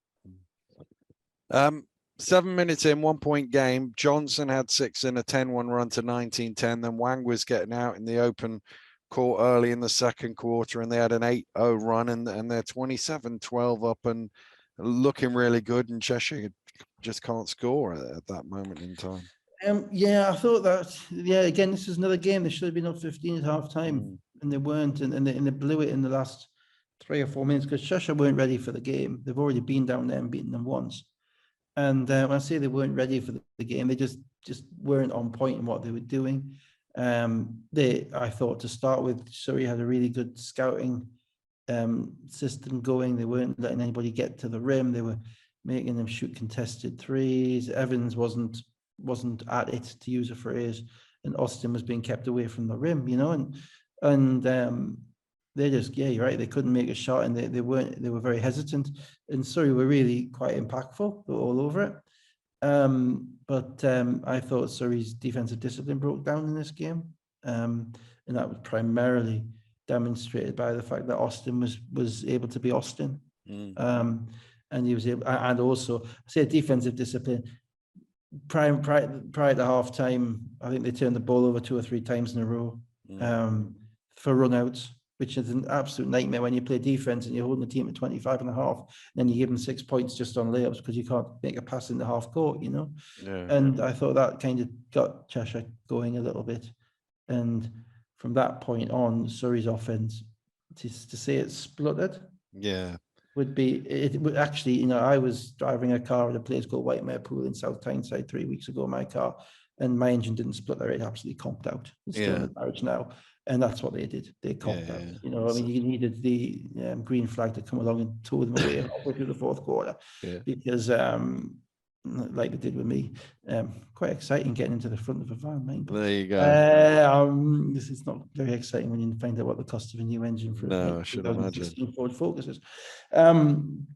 7 minutes in, 1 point game. Johnson had 6 in a 10-1 run to 19-10. Then Wang was getting out in the open court early in the second quarter, and they had an 8-0 run, and they're 27-12 up and looking really good. And Cheshire just can't score at that moment in time. I thought that. Again, this is another game. They should have been up 15 at half time, and they weren't, and they blew it in the last 3 or 4 minutes because Cheshire weren't ready for the game. They've already been down there and beaten them once. And when I say they weren't ready for the game, they just weren't on point in what they were doing. I thought to start with, Surrey had a really good scouting system going. They weren't letting anybody get to the rim. They were making them shoot contested threes. Evans wasn't at it, to use a phrase, and Austin was being kept away from the rim, and they just, you're right, they couldn't make a shot, and they were very hesitant, and Surrey were really quite impactful. They were all over it. But I thought Surrey's defensive discipline broke down in this game, and that was primarily demonstrated by the fact that Austin was able to be Austin, and he was able, and also I say defensive discipline. Prior to half time, I think they turned the ball over 2 or 3 times in a row for runouts, which is an absolute nightmare when you play defense and you're holding the team at 25 and a half, and then you give them 6 points just on layups because you can't make a pass in the half court, And I thought that kind of got Cheshire going a little bit. And from that point on, Surrey's offense, to say it's spluttered, would actually, I was driving a car at a place called Whitemare Pool in South Tyneside 3 weeks ago, my car, and my engine didn't splutter. It absolutely comped out. It's still in the garage now. And that's what they did. They comped out. You needed the green flag to come along and tow them away halfway through the fourth quarter, because like they did with me, quite exciting getting into the front of a van, mate. There you go. This is not very exciting when you find out what the cost of a new engine for I should imagine Ford Focus is. And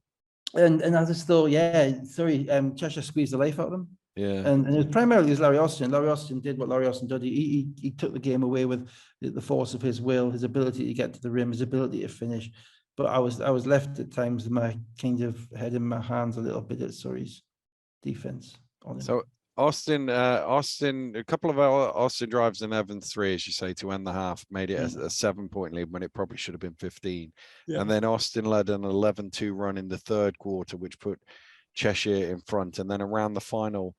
I just thought, Cheshire squeezed the life out of them. And it was primarily Larry Austin. Larry Austin did what Larry Austin did. He took the game away with the force of his will, his ability to get to the rim, his ability to finish. But I was left at times with my kind of head in my hands a little bit at Surrey's defense on him. So Austin, a couple of Austin drives in Evans 3, as you say, to end the half, made it a 7-point lead when it probably should have been 15. And then Austin led an 11-2 run in the third quarter, which put Cheshire in front. And then around the final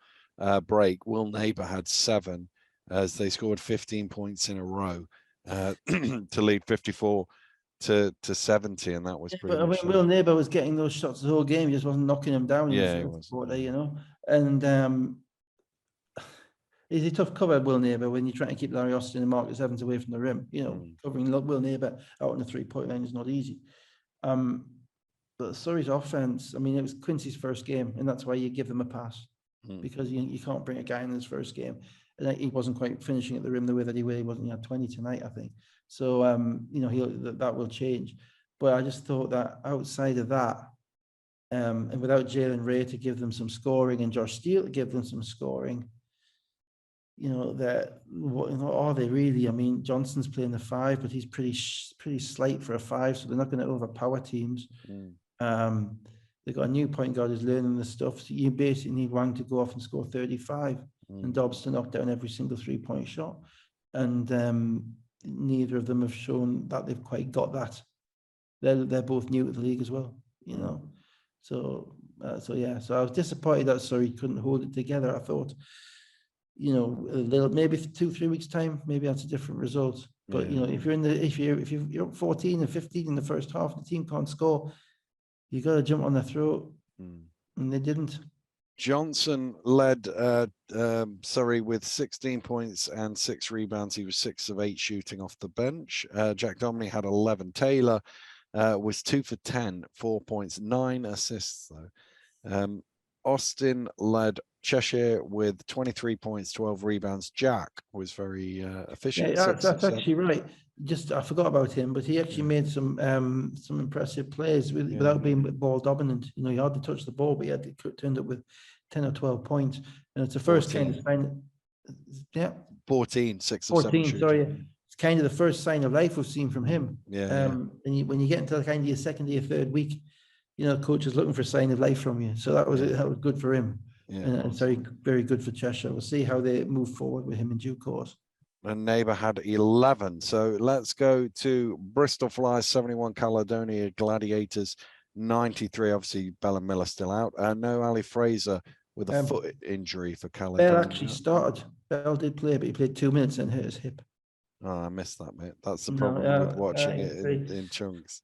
break, Will Neighbour had 7 as they scored 15 points in a row to lead 54 to 70, and that was pretty much. Will Neighbour was getting those shots the whole game. He just wasn't knocking them down in the fourth quarter, And he's a tough cover, Will Neighbour, when you're trying to keep Larry Austin and Marcus Evans away from the rim. Covering Will Neighbour out on the 3-point line is not easy. But Surrey's offense, it was Quincy's first game, and that's why you give them a pass, because you can't bring a guy in his first game. And he wasn't quite finishing at the rim the way that he wasn't. He had 20 tonight, I think. So, that will change. But I just thought that outside of that, and without Jalen Ray to give them some scoring and Josh Steele to give them some scoring, what are they really? I mean, Johnson's playing the 5, but he's pretty slight for a 5, so they're not going to overpower teams. They've got a new point guard who's learning the stuff. So you basically need Wang to go off and score 35 and Dobbs to knock down every single 3-point shot. And neither of them have shown that they've quite got that. They're both new to the league as well, So I was disappointed that Surrey couldn't hold it together. I thought, maybe 2-3 weeks time, maybe that's a different result. But if you're up 14 and 15 in the first half, the team can't score, you got to jump on their throat, and they didn't. Johnson led Surrey with 16 points and 6 rebounds. He was 6 of 8 shooting off the bench. Jack Domney had 11. Taylor was 2 for 10, 4 points, 9 assists though. Austin led Cheshire with 23 points, 12 rebounds. Jack was very efficient. Yeah, that's actually right. I forgot about him, but he actually made some impressive plays without being ball dominant. He hardly touched the ball, but he had turned up with 10 or 12 points. And it's the first 14. kind of sign. Yeah. 14, 6 of 7 shooting. Sorry. It's kind of the first sign of life we've seen from him. And when you get into kind of your second or your third week, coach is looking for a sign of life from you. So that was good for him. And it's very, very good for Cheshire. We'll see how they move forward with him in due course. And Neighbour had 11. So let's go to Bristol Flyers 71, Caledonia Gladiators 93. Obviously, Bella Miller still out. No Ali Fraser with a foot injury for Caledonia. Bell actually started. Bell did play, but he played 2 minutes and hurt his hip. Oh, I missed that, mate. That's the problem with watching it in chunks.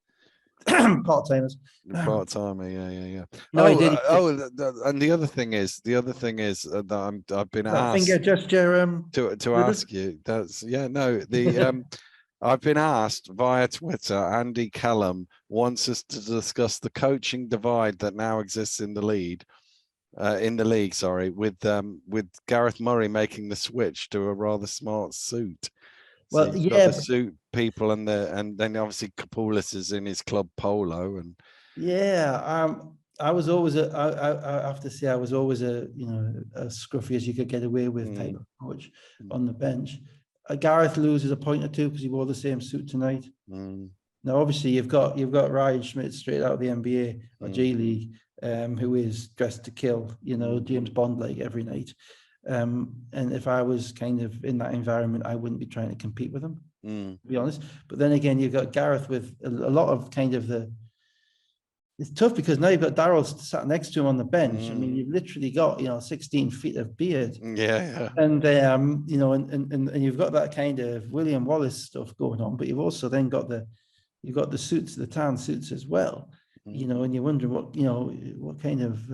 Part-timers. Part-timer, yeah. No, and the other thing is that I've been asked finger gesture to ask you. I've been asked via Twitter. Andy Callum wants us to discuss the coaching divide that now exists in the league. With Gareth Murray making the switch to a rather smart suit. So the suit people and then obviously Kapoulis is in his club polo and I was always I have to say I was always a scruffy as you could get away with type of coach on the bench. Gareth loses a point or two because he wore the same suit tonight. Now obviously you've got Ryan Schmidt straight out of the NBA or G League, who is dressed to kill, James Bond like every night. And if I was kind of in that environment, I wouldn't be trying to compete with him, to be honest. But then again, you've got Gareth with a lot of kind of it's tough because now you've got Darryl sat next to him on the bench. I mean, you've literally got 16 feet of beard. And and you've got that kind of William Wallace stuff going on, but you've also then got the suits, the tan suits as well. And you wonder what kind of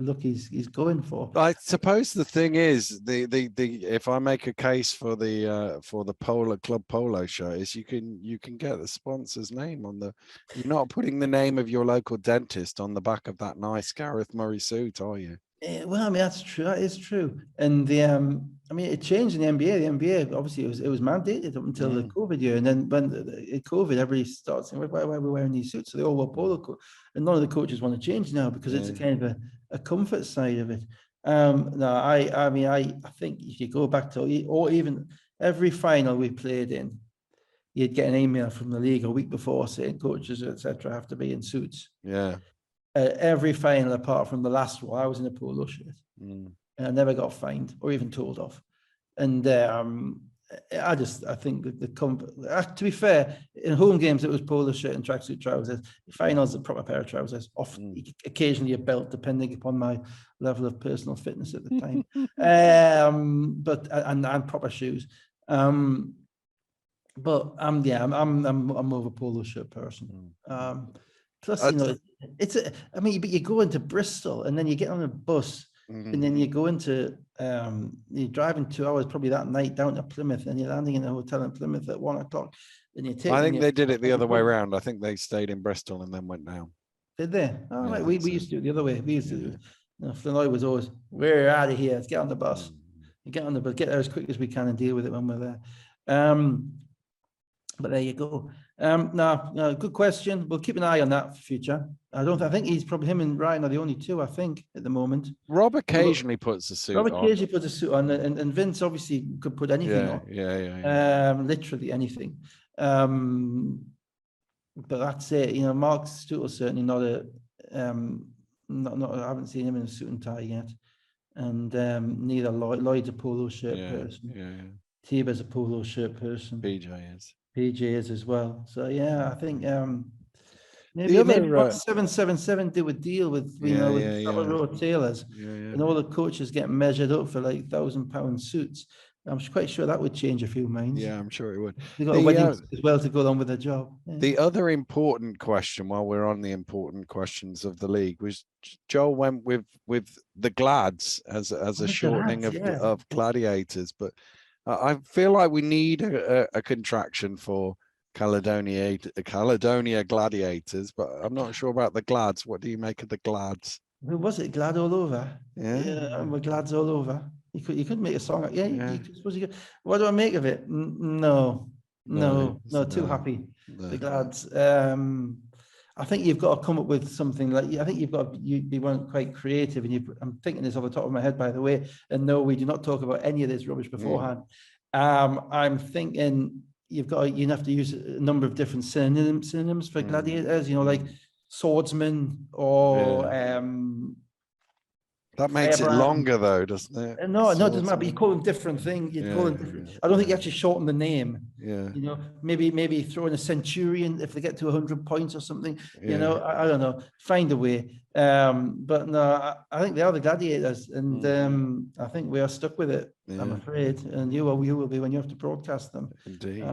look he's going for. I suppose the thing is the if I make a case for the club polo shirt is you can get the sponsor's name on the. You're not putting the name of your local dentist on the back of that nice Gareth Murray suit, are you? Well, I mean that's true. That is true. And it changed in the NBA. The NBA obviously it was mandated up until the COVID year, and then when COVID, everybody starts saying, "Why are we wearing these suits?" So they all wear polo coat, and none of the coaches want to change now because it's a kind of a comfort side of it. I think if you go back to or even every final we played in, you'd get an email from the league a week before saying coaches etc. have to be in suits. Every final apart from the last one, I was in a polo shirt, and I never got fined or even told off. And I think that to be fair, in home games it was polo shirt and tracksuit trousers. Finals, a proper pair of trousers. Often, occasionally a belt, depending upon my level of personal fitness at the time. But proper shoes. But I'm more of a polo shirt person. Plus, but you go into Bristol and then you get on a bus and then you go into, you're driving 2 hours probably that night down to Plymouth and you're landing in a hotel in Plymouth at 1 o'clock. And you take. I think they did it the other way around. I think they stayed in Bristol and then went down. Did they? Oh, right. We used to do it the other way. We used to do it. Flanoy was always, we're out of here. Let's get on the bus. Get there as quick as we can and deal with it when we're there. But there you go. No, good question. We'll keep an eye on that for future. I think he's probably, him and Ryan are the only two, I think, at the moment. Rob occasionally puts a suit Rob on. occasionally puts a suit on, and Vince obviously could put anything on. Yeah. Literally anything. But that's it. You know, Mark Stuttle's certainly not a I haven't seen him in a suit and tie yet. And neither Lloyd's a polo shirt person. Yeah. Tiba's a polo shirt person. PJ is as well. So yeah, I think maybe 777 do a deal with with Savile Row tailors and all the coaches get measured up for like £1,000 suits. I'm quite sure that would change a few minds. Yeah, I'm sure it would. They got a wedding as well to go along with their job. Yeah. The other important question, while we're on the important questions of the league, was Joel went with the Glads as a shortening of Gladiators, but I feel like we need a contraction for Caledonia Gladiators, but I'm not sure about the Glads. What do you make of the Glads? Who was it? Glad all over. Yeah, we're Glads all over. You could make a song. You could. What do I make of it? No, too happy. The Glads. I think you've got to come up with something like. I think you weren't quite creative, and I'm thinking this off the top of my head, by the way. And no, we do not talk about any of this rubbish beforehand. I'm thinking you have to use a number of different synonyms for gladiators. You know, like swordsman or that makes it longer though, doesn't it? No, it doesn't matter. But you call them different things. You call them different. I don't think you actually shorten the name. Yeah. You know, maybe throw in a centurion if they get to 100 points or something. You know, I don't know. Find a way. But no, I think they are the Gladiators, and I think we are stuck with it. Yeah. I'm afraid, and you will be when you have to broadcast them. Indeed.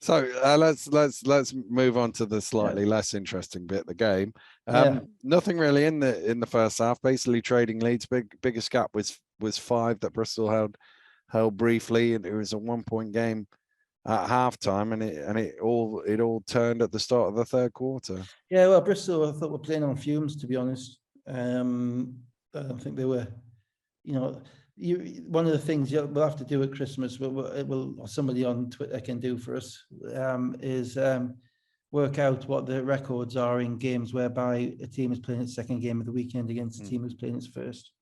So let's move on to the slightly less interesting bit of the game. Nothing really in the first half. Basically trading leads. Biggest gap was 5 that Bristol held briefly, and it was a 1-point game at halftime, and it all turned at the start of the third quarter. Yeah, well, Bristol, I thought, were playing on fumes, to be honest. I don't think they were, one of the things we'll have to do at Christmas, somebody on Twitter can do for us, is work out what the records are in games whereby a team is playing its second game of the weekend against a team who's playing its first.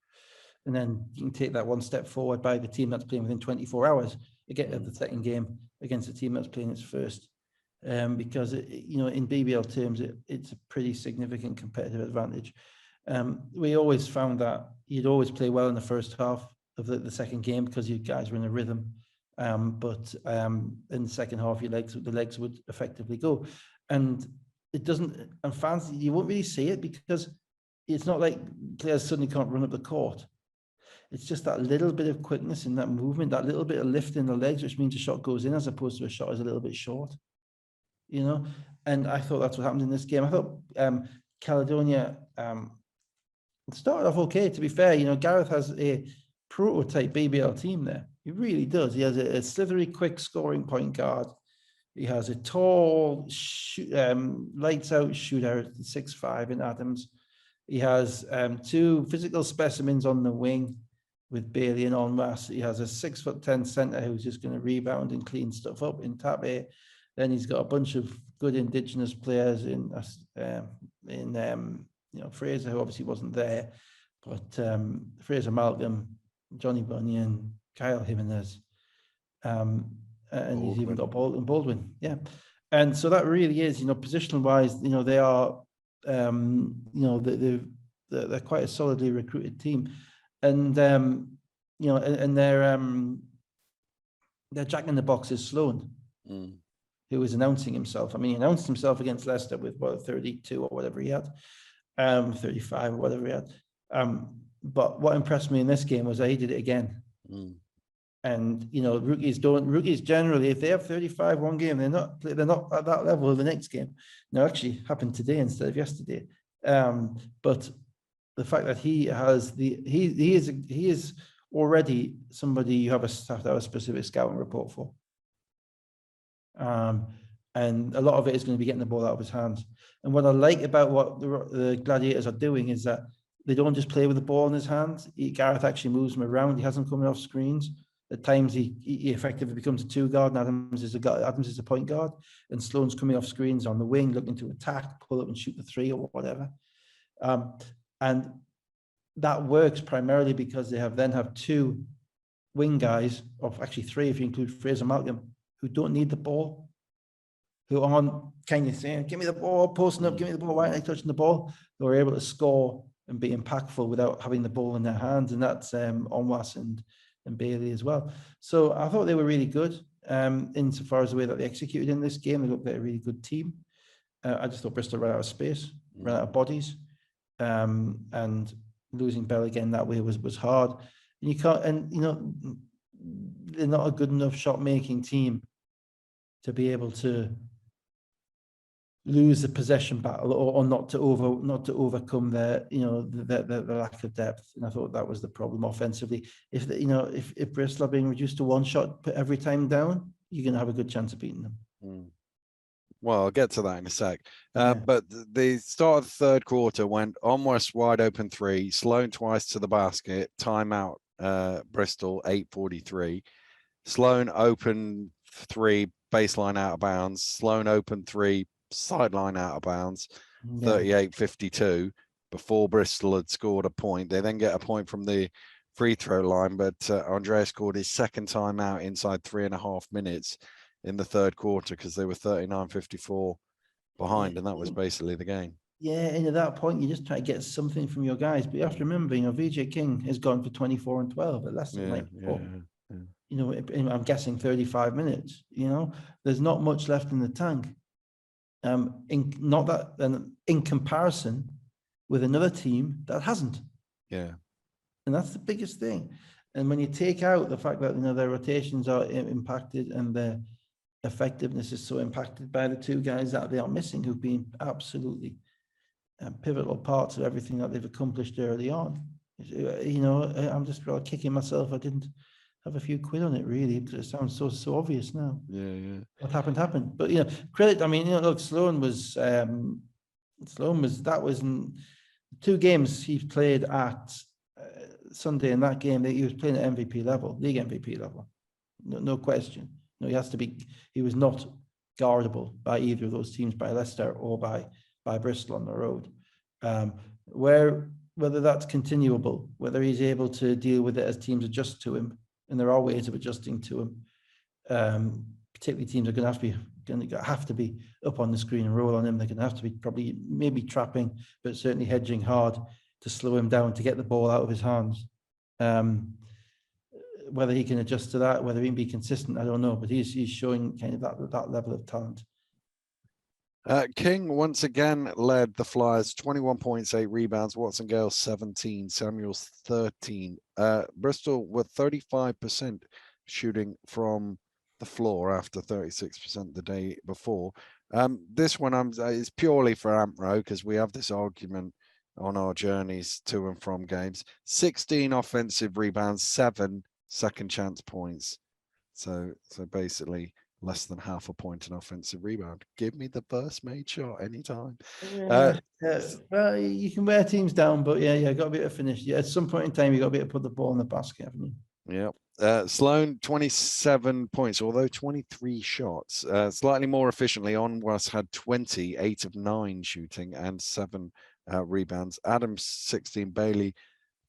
And then you can take that one step forward by the team that's playing within 24 hours again of the second game against a team that's playing its first. Because, in BBL terms, it's a pretty significant competitive advantage. We always found that you'd always play well in the first half of the second game because you guys were in a rhythm. But in the second half, the legs would effectively go. And it doesn't, and fans, you won't really see it because it's not like players suddenly can't run up the court. It's just that little bit of quickness in that movement, that little bit of lift in the legs, which means a shot goes in as opposed to a shot is a little bit short, And I thought that's what happened in this game. I thought Caledonia started off okay, to be fair. Gareth has a prototype BBL team there. He really does. He has a slithery, quick scoring point guard. He has a tall, lights out shooter, 6'5" in Adams. He has 2 physical specimens on the wing with Bailey and Onras. He has a 6'10" center who's just going to rebound and clean stuff up in Tabe. Then he's got a bunch of good Indigenous players in Fraser, who obviously wasn't there, but Fraser Malcolm, Johnny Bunyan, Kyle Jimenez, and he's even got Baldwin. Yeah. And so that really is, positional wise, they are, they're quite a solidly recruited team. And, and their Jack in the Box is Sloan, who was announcing himself. I mean, he announced himself against Leicester with 32 or whatever he had, 35 or whatever he had. But what impressed me in this game was that he did it again. And rookies generally, if they have 35 one game, they're not at that level the next game. Now, actually happened today instead of yesterday. But the fact that he is already somebody you have to have a specific scouting report for. And a lot of it is going to be getting the ball out of his hands. And what I like about what the Gladiators are doing is that they don't just play with the ball in his hands. Gareth actually moves him around. He has him coming off screens. At times he effectively becomes a two guard, and Adams is a point guard, and Sloan's coming off screens on the wing, looking to attack, pull up and shoot the three or whatever. And that works primarily because they have two wing guys, or actually three if you include Fraser Malcolm, who don't need the ball, who aren't kind of saying, give me the ball, posting up, give me the ball, why aren't I touching the ball? Who are able to score and be impactful without having the ball in their hands, and that's Onwas and Bailey as well. So I thought they were really good insofar as the way that they executed in this game. They looked like a really good team. I just thought Bristol ran out of space, ran out of bodies, and losing Bell again that way was hard. And you can't, and you know, they're not a good enough shot making team to be able to lose the possession battle, or not to overcome their, you know, the lack of depth. And I thought that was the problem offensively. If if Bristol are being reduced to one shot every time down, you're going to have a good chance of beating them. Well, I'll get to that in a sec. Yeah. But the start of the third quarter went almost wide open three, Sloan twice to the basket, timeout, Bristol 8:43. Sloan open three, baseline out of bounds. Sloan open three, sideline out of bounds, 38-52, before Bristol had scored a point. They then get a point from the free throw line, but Andrea scored his second time out inside 3.5 minutes in the third quarter because they were 39-54 behind, and that was basically the game. Yeah, and at that point, you just try to get something from your guys. But you have to remember, you know, VJ King has gone for 24 and 12 at Leicester. You know, I'm guessing 35 minutes. You know, there's not much left in the tank. In comparison with another team that hasn't. Yeah. And that's the biggest thing. And when you take out the fact that, you know, their rotations are impacted and their effectiveness is so impacted by the two guys that they are missing, who've been absolutely pivotal parts of everything that they've accomplished early on. You know, I'm just really kicking myself. I didn't have a few quid on it, really, because it sounds so obvious now. Yeah. What happened. But, you know, credit, I mean, you know, look, Sloan was that was in 2 games he played at Sunday. In that game, he was playing at MVP level, league MVP level. No question. No, he was not guardable by either of those teams, by Leicester or by Bristol on the road. Whether that's continuable, whether he's able to deal with it as teams adjust to him, and there are ways of adjusting to him. Particularly teams are going to have to be up on the screen and roll on him. They're going to have to be maybe trapping, but certainly hedging hard to slow him down, to get the ball out of his hands. Whether he can adjust to that, whether he can be consistent, I don't know. But he's showing kind of that level of talent. King once again led the Flyers, 21 points, 8 rebounds. Watson Gale 17, Samuels 13. Bristol were 35% shooting from the floor after 36% the day before. This one is purely for Ampro, because we have this argument on our journeys to and from games. 16 offensive rebounds, 7 second chance points. So basically less than half a point an offensive rebound. Give me the first made shot anytime. Well, you can wear teams down, but got to be able to finish. Yeah, at some point in time, you got to be able to put the ball in the basket, haven't you? Yeah. Sloan 27 points, although 23 shots. Slightly more efficiently, Onwas had 20, 8 of 9 shooting and 7 rebounds. Adams 16, Bailey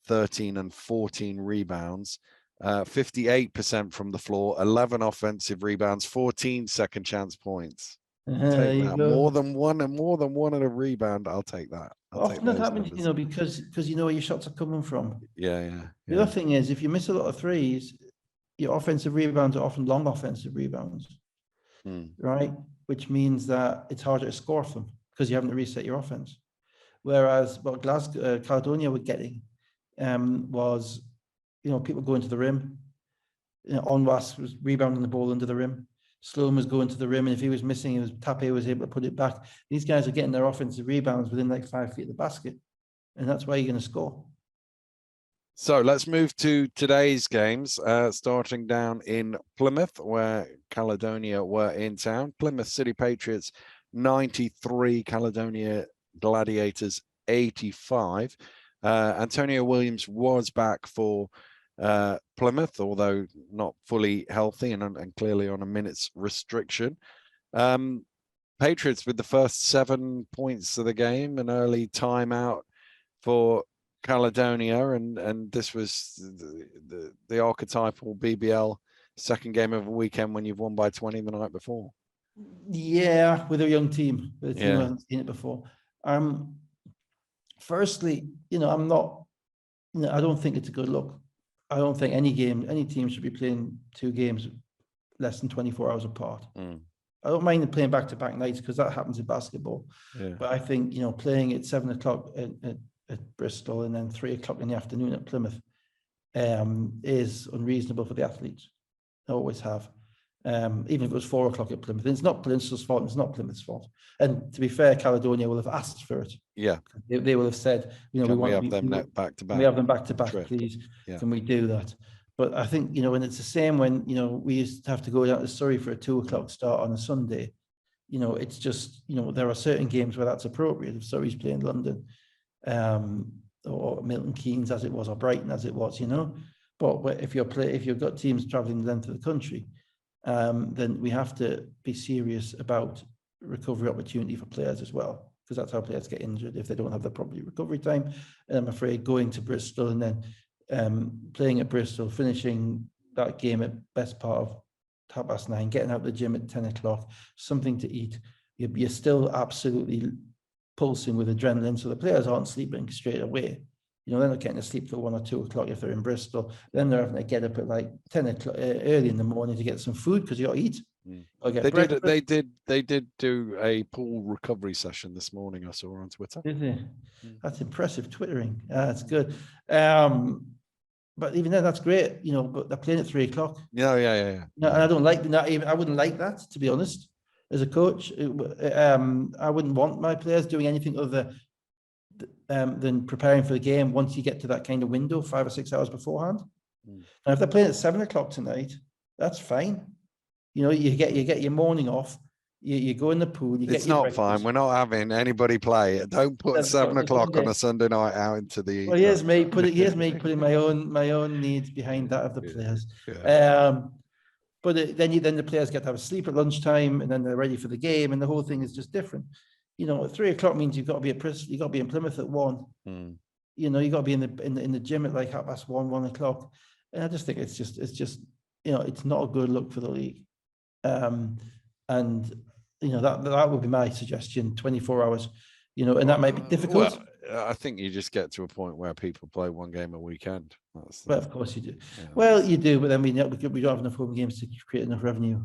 13 and 14 rebounds. 58% from the floor, 11 offensive rebounds, 14 second chance points. Take that. More than one at a rebound. I'll take that. Often that happens, you know, because you know where your shots are coming from. Yeah. The other thing is, if you miss a lot of threes, your offensive rebounds are often long offensive rebounds, right? Which means that it's harder to score from them because you haven't reset your offense. Whereas what Caledonia were getting was, you know, people going to the rim. You know, Onwas was rebounding the ball under the rim. Sloan was going to the rim, and if he was missing, Tape was able to put it back. These guys are getting their offensive rebounds within like 5 feet of the basket, and that's why you're going to score. So let's move to today's games, starting down in Plymouth, where Caledonia were in town. Plymouth City Patriots 93, Caledonia Gladiators 85. Antonio Williams was back for Plymouth, although not fully healthy and clearly on a minutes restriction. Patriots with the first 7 points of the game, an early timeout for Caledonia, and this was the archetypal BBL second game of a weekend when you've won by 20 the night before. Yeah, with a young team, with a team who hasn't seen it before. Firstly, I'm not, I don't think it's a good look. I don't think any team should be playing 2 games less than 24 hours apart. I don't mind playing back-to-back nights because that happens in basketball. Yeah. But I think, playing at 7 o'clock at Bristol and then 3 o'clock in the afternoon at Plymouth is unreasonable for the athletes. I always have. Even if it was 4 o'clock at Plymouth. And it's not Bristol's fault, it's not Plymouth's fault. And to be fair, Caledonia will have asked for it. Yeah. They will have said, we have them back-to-back. We have them back-to-back, please. Yeah. Can we do that? But I think, and it's the same when, we used to have to go down to Surrey for a 2 o'clock start on a Sunday. It's just, there are certain games where that's appropriate. If Surrey's playing London, or Milton Keynes as it was, or Brighton as it was, But if you've got teams travelling the length of the country, then we have to be serious about recovery opportunity for players as well, because that's how players get injured if they don't have the proper recovery time. And I'm afraid going to Bristol and then playing at Bristol, finishing that game at best part of 9:30, getting out of the gym at 10 o'clock, something to eat, you're still absolutely pulsing with adrenaline, so the players aren't sleeping straight away. They're not getting to sleep till 1 or 2 o'clock if they're in Bristol. Then they're having to get up at like 10 o'clock early in the morning to get some food because you got to eat. They did do a pool recovery session this morning. I saw on Twitter. Did they? That's impressive twittering. That's good. But even then, that's great. But they're playing at 3 o'clock. Yeah. No, and I don't like that. Even I wouldn't like that, to be honest. As a coach, I wouldn't want my players doing anything other than preparing for the game once you get to that kind of window, 5 or 6 hours beforehand. And if they're playing at 7 o'clock tonight, that's fine. You get your morning off. You go in the pool. It's not fine. We're not having anybody play. Don't put 7 o'clock on a Sunday night out into the. Well, here's me putting my own needs behind that of the players. Yeah. But then the players get to have a sleep at lunchtime, and then they're ready for the game, and the whole thing is just different. At 3 o'clock means you've got to be at Bristol, you've got to be in Plymouth at 1. You've got to be in the gym at like 1:30, 1 o'clock. And I just think it's just it's not a good look for the league. That would be my suggestion. 24 hours, and that might be difficult. Well, I think you just get to a point where people play 1 game a weekend. Well, of course you do. Yeah. Well, you do, but then we don't have enough home games to create enough revenue.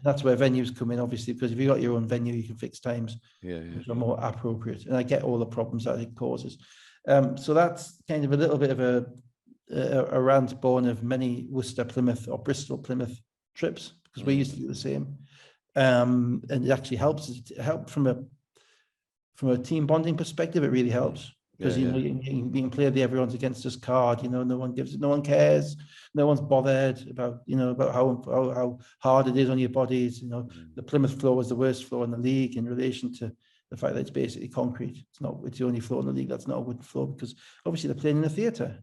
That's where venues come in, obviously, because if you've got your own venue, you can fix times which are more appropriate. And I get all the problems that it causes. So that's kind of a little bit of a rant born of many Worcester, Plymouth, or Bristol, Plymouth trips, because we used to do the same. And it actually helps. It helped from a team bonding perspective. It really helps because you can play the everyone's against us card. No one cares, no one's bothered about how hard it is on your bodies. The Plymouth floor is the worst floor in the league in relation to the fact that it's basically concrete. It's the only floor in the league that's not a wooden floor, because obviously they're playing in a theatre,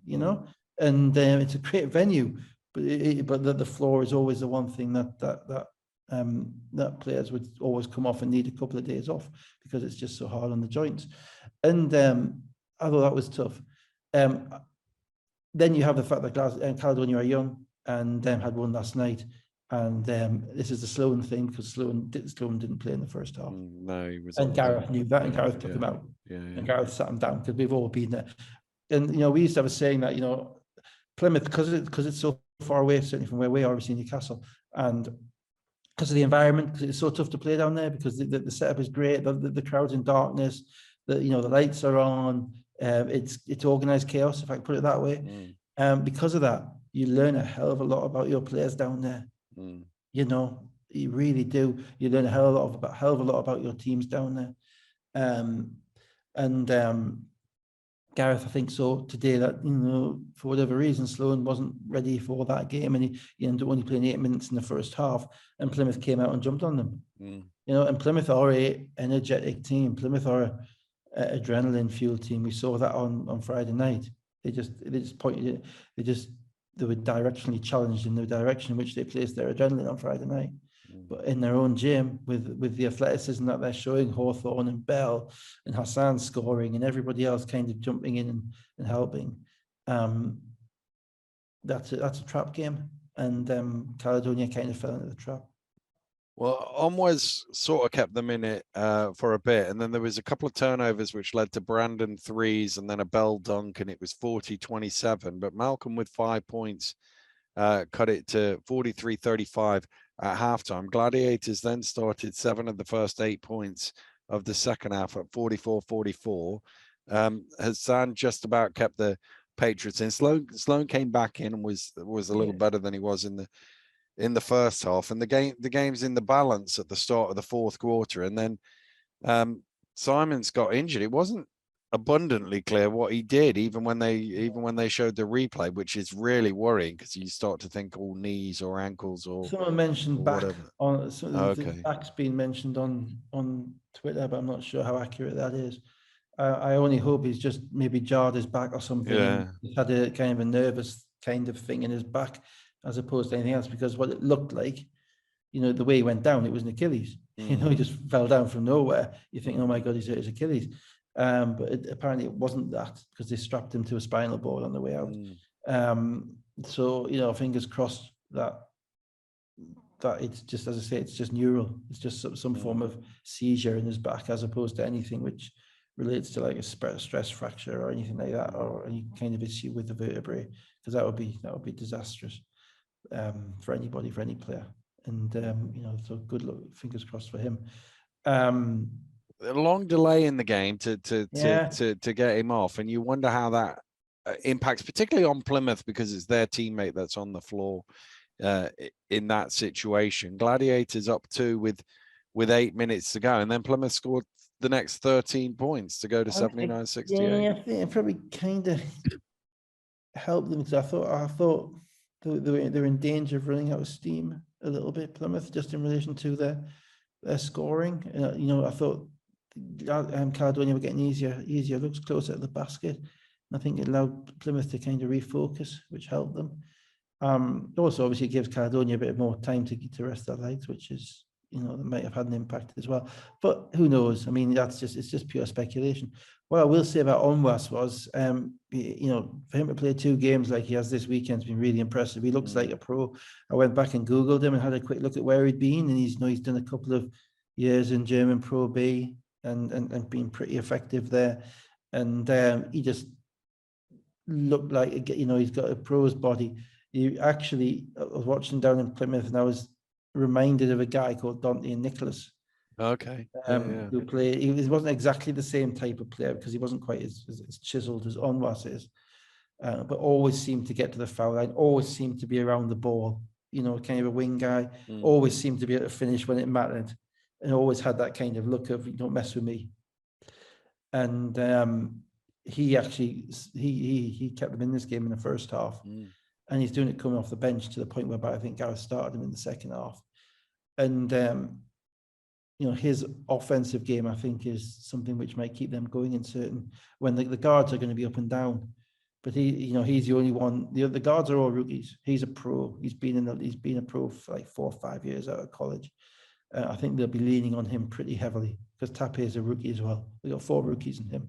and it's a great venue, but the floor is always the one thing that players would always come off and need a couple of days off because it's just so hard on the joints. And I thought that was tough. Then you have the fact that Caledonia are young and had one last night. And this is the Sloan thing, because Sloan didn't play in the first half. No, he was. And Gareth knew that, and Gareth took him out. And Gareth sat him down because we've all been there. And we used to have a saying that Plymouth, because it's so far away, certainly from where we are, obviously Newcastle, and because of the environment, because it's so tough to play down there, because the setup is great, the crowd's in darkness, the lights are on, it's organised chaos, if I can put it that way. Because of that, you learn a hell of a lot about your players down there. You really do. You learn a hell of a lot about your teams down there. Gareth, I think, saw today that, for whatever reason, Sloan wasn't ready for that game, and he ended up only playing 8 minutes in the first half, and Plymouth came out and jumped on them. And Plymouth are an energetic team. Plymouth are an adrenaline fueled team. We saw that on Friday night. They just they were directionally challenged in the direction in which they placed their adrenaline on Friday night. But in their own gym, with the athleticism that they're showing, Hawthorne and Bell and Hassan scoring and everybody else kind of jumping in and helping, that's a trap game. And Caledonia kind of fell into the trap. Well, Onwas sort of kept them in it for a bit. And then there was a couple of turnovers which led to Brandon threes and then a Bell dunk, and it was 40-27. But Malcolm with 5 points cut it to 43-35 at halftime. Gladiators then started 7 of the first 8 points of the second half at 44-44. Hassan just about kept the Patriots in. Sloan came back in and was a little better than he was in the first half, and the game's in the balance at the start of the fourth quarter. And then Simons got injured. It wasn't abundantly clear what he did, even when they showed the replay, which is really worrying because you start to think all knees or ankles or someone mentioned back whatever. on, so Okay. back's been mentioned on Twitter, but I'm not sure how accurate that is. I only hope he's just maybe jarred his back or something. Yeah. He's had a kind of a nervous kind of thing in his back as opposed to anything else, because what it looked like, the way he went down, it was an Achilles. He just fell down from nowhere. You think, oh my God, he's hurt his Achilles. But apparently it wasn't that, because they strapped him to a spinal board on the way out. So, fingers crossed that it's just, as I say, it's just neural. It's just some form of seizure in his back, as opposed to anything which relates to like a stress fracture or anything like that, or any kind of issue with the vertebrae, because that would be disastrous for anybody, for any player. And so good luck, fingers crossed for him. A long delay in the game to get him off, and you wonder how that impacts, particularly on Plymouth, because it's their teammate that's on the floor in that situation. Gladiators up 2 with 8 minutes to go, and then Plymouth scored the next 13 points to go to 79-68. Yeah, I think it probably kind of helped them, because I thought they were in danger of running out of steam a little bit, Plymouth, just in relation to their scoring. I thought Caledonia were getting easier looks closer to the basket. And I think it allowed Plymouth to kind of refocus, which helped them. Also, obviously, it gives Caledonia a bit more time to rest their legs, which is, that might have had an impact as well. But who knows? I mean, it's just pure speculation. What I will say about Onwas was, for him to play 2 games like he has this weekend has been really impressive. He looks like a pro. I went back and Googled him and had a quick look at where he'd been, and he's done a couple of years in German Pro B and been pretty effective there. And he just looked like, he's got a pro's body. I was watching down in Plymouth, and I was reminded of a guy called Dante and Nicholas. Okay. Who played. He wasn't exactly the same type of player, because he wasn't quite as chiseled as Onwas is, but always seemed to get to the foul line, always seemed to be around the ball, kind of a wing guy, always seemed to be able to finish when it mattered, and always had that kind of look of, don't mess with me. And he kept them in this game in the first half, and he's doing it coming off the bench, to the point whereby I think Gareth started him in the second half. And his offensive game, I think, is something which might keep them going in certain, when the guards are going to be up and down. But he's the only one. The guards are all rookies. He's a pro. He's been a pro for like 4 or 5 years out of college. I think they'll be leaning on him pretty heavily, because Tape is a rookie as well. They got 4 rookies in him,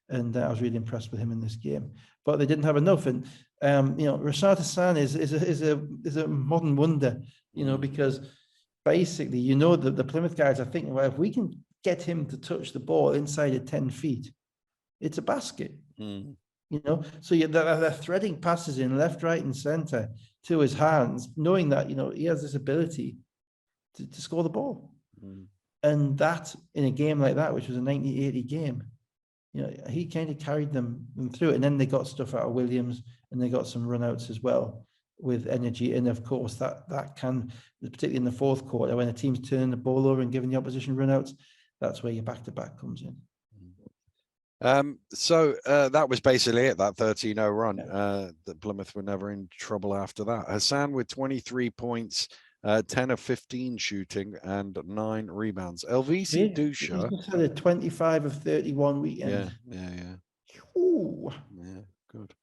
and I was really impressed with him in this game. But they didn't have enough. And Rashad Hassan is a modern wonder. Because basically, the Plymouth guys are thinking, well, if we can get him to touch the ball inside of 10 feet, it's a basket. So they're threading passes in left, right, and center to his hands, knowing that he has this ability to score the ball. And that, in a game like that, which was a 90-80 game, he kind of carried them through it. And then they got stuff out of Williams, and they got some runouts as well with energy. And of course, that can, particularly in the fourth quarter, when a team's turning the ball over and giving the opposition runouts, that's where your back-to-back comes in. So that was basically it, that 13-0 run. That Plymouth were never in trouble after that. Hassan with 23 points, 10 of 15 shooting, and 9 rebounds. LVC Dusha. He's just had a 25 of 31 weekend. Yeah. Ooh. Yeah, good.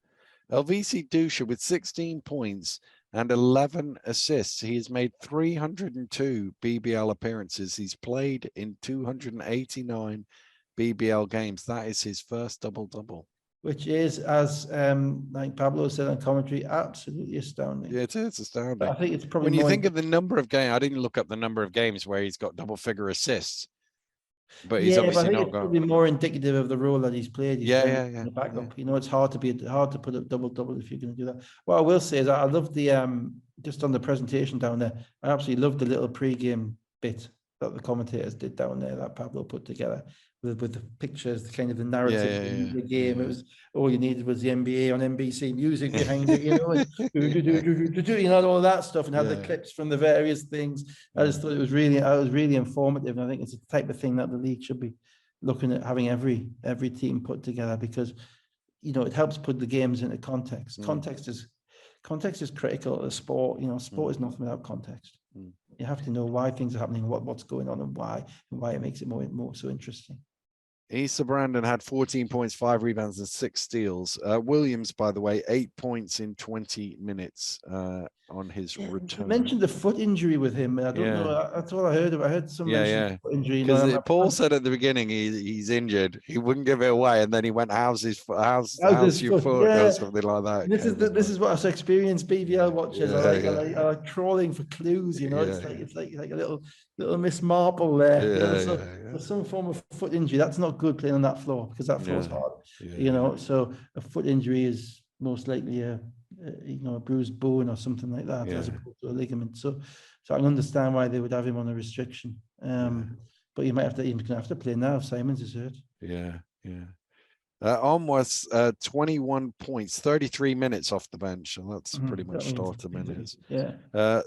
Elvisi Dusha with 16 points and 11 assists. He has made 302 BBL appearances. He's played in 289 BBL games. That is his first double-double. Which is, as like Pablo said on commentary, absolutely astounding. Yeah, it is astounding. But I think it's probably when you think of the number of games, I didn't look up the number of games where he's got double-figure assists. But he's obviously I think not it's got. probably more indicative of the role that he's played. He's Yeah. in the backup. You know, it's hard to put a double if you're going to do that. What I will say is I love the just on the presentation down there. I absolutely loved the little pre-game bit that the commentators did down there that Pablo put together with the pictures, the kind of the narrative of the game. Yeah. It was all you needed was the NBA on NBC music behind it, you know, and you know, all of that stuff, and have the clips from the various things. I just thought it was really informative, and I think it's the type of thing that the league should be looking at, having every team put together, because you know it helps put the games into context. Context is critical to sport. You know, sport is nothing without context. You have to know why things are happening, what's going on, and why it makes it more so interesting. Issa Brandon had 14 points, 5 rebounds, and 6 steals. Williams, by the way, 8 points in 20 minutes on his return. You mentioned the foot injury with him. I don't know. That's all I heard. I heard some mention of foot injury. Because Paul said at the beginning he's injured. He wouldn't give it away, and then he went, "How's your foot?" Or something like that. This is what I've experienced. BBL watchers I like trawling for clues. You know, it's like a little Miss Marple there. So some form of foot injury. That's not good playing on that floor, because that floor's hard. You know, so a foot injury is most likely a bruised bone or something like that, as opposed to a ligament. So I can understand why they would have him on a restriction. But you might have to play now if Simons is hurt. On was 21 points, 33 minutes off the bench, and that's pretty much starter minutes.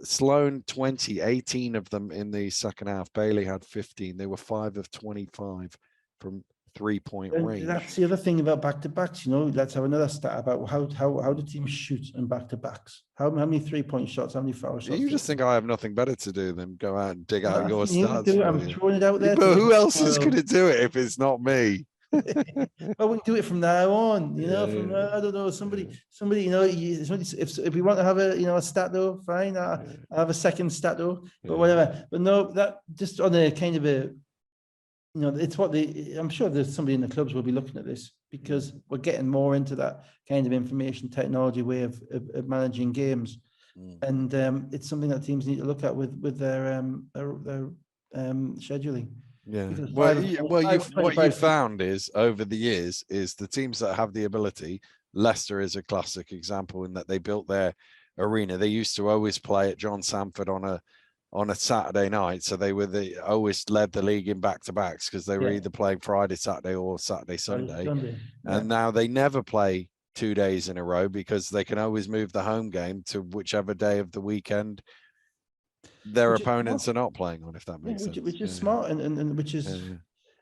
Sloan 20, 18 of them in the second half. Bailey had 15. They were 5 of 25 from 3-point range. That's the other thing about back-to-backs. You know, let's have another stat about how the teams shoot in back-to-backs. How many 3-point shots? How many foul shots? You just think I have nothing better to do than go out and dig out your stats. I'm throwing it out there. But who else is going to do it if it's not me? I wouldn't do it from now on. You know, I don't know, somebody. You know, if we want to have a stat though, fine. I have a second stat though, but whatever. But no, that just on a kind of a. You know, it's what I'm sure there's somebody in the clubs will be looking at this, because we're getting more into that kind of information technology way of managing games, and it's something that teams need to look at with their scheduling. What you've found is over the years is the teams that have the ability. Leicester is a classic example in that they built their arena. They used to always play at John Sanford on a Saturday night, so they were always led the league in back-to-backs, because they were either playing Friday, Saturday, or Saturday, Sunday. And now they never play 2 days in a row, because they can always move the home game to whichever day of the weekend their opponents are not playing on, if that makes sense. Which is smart, and which is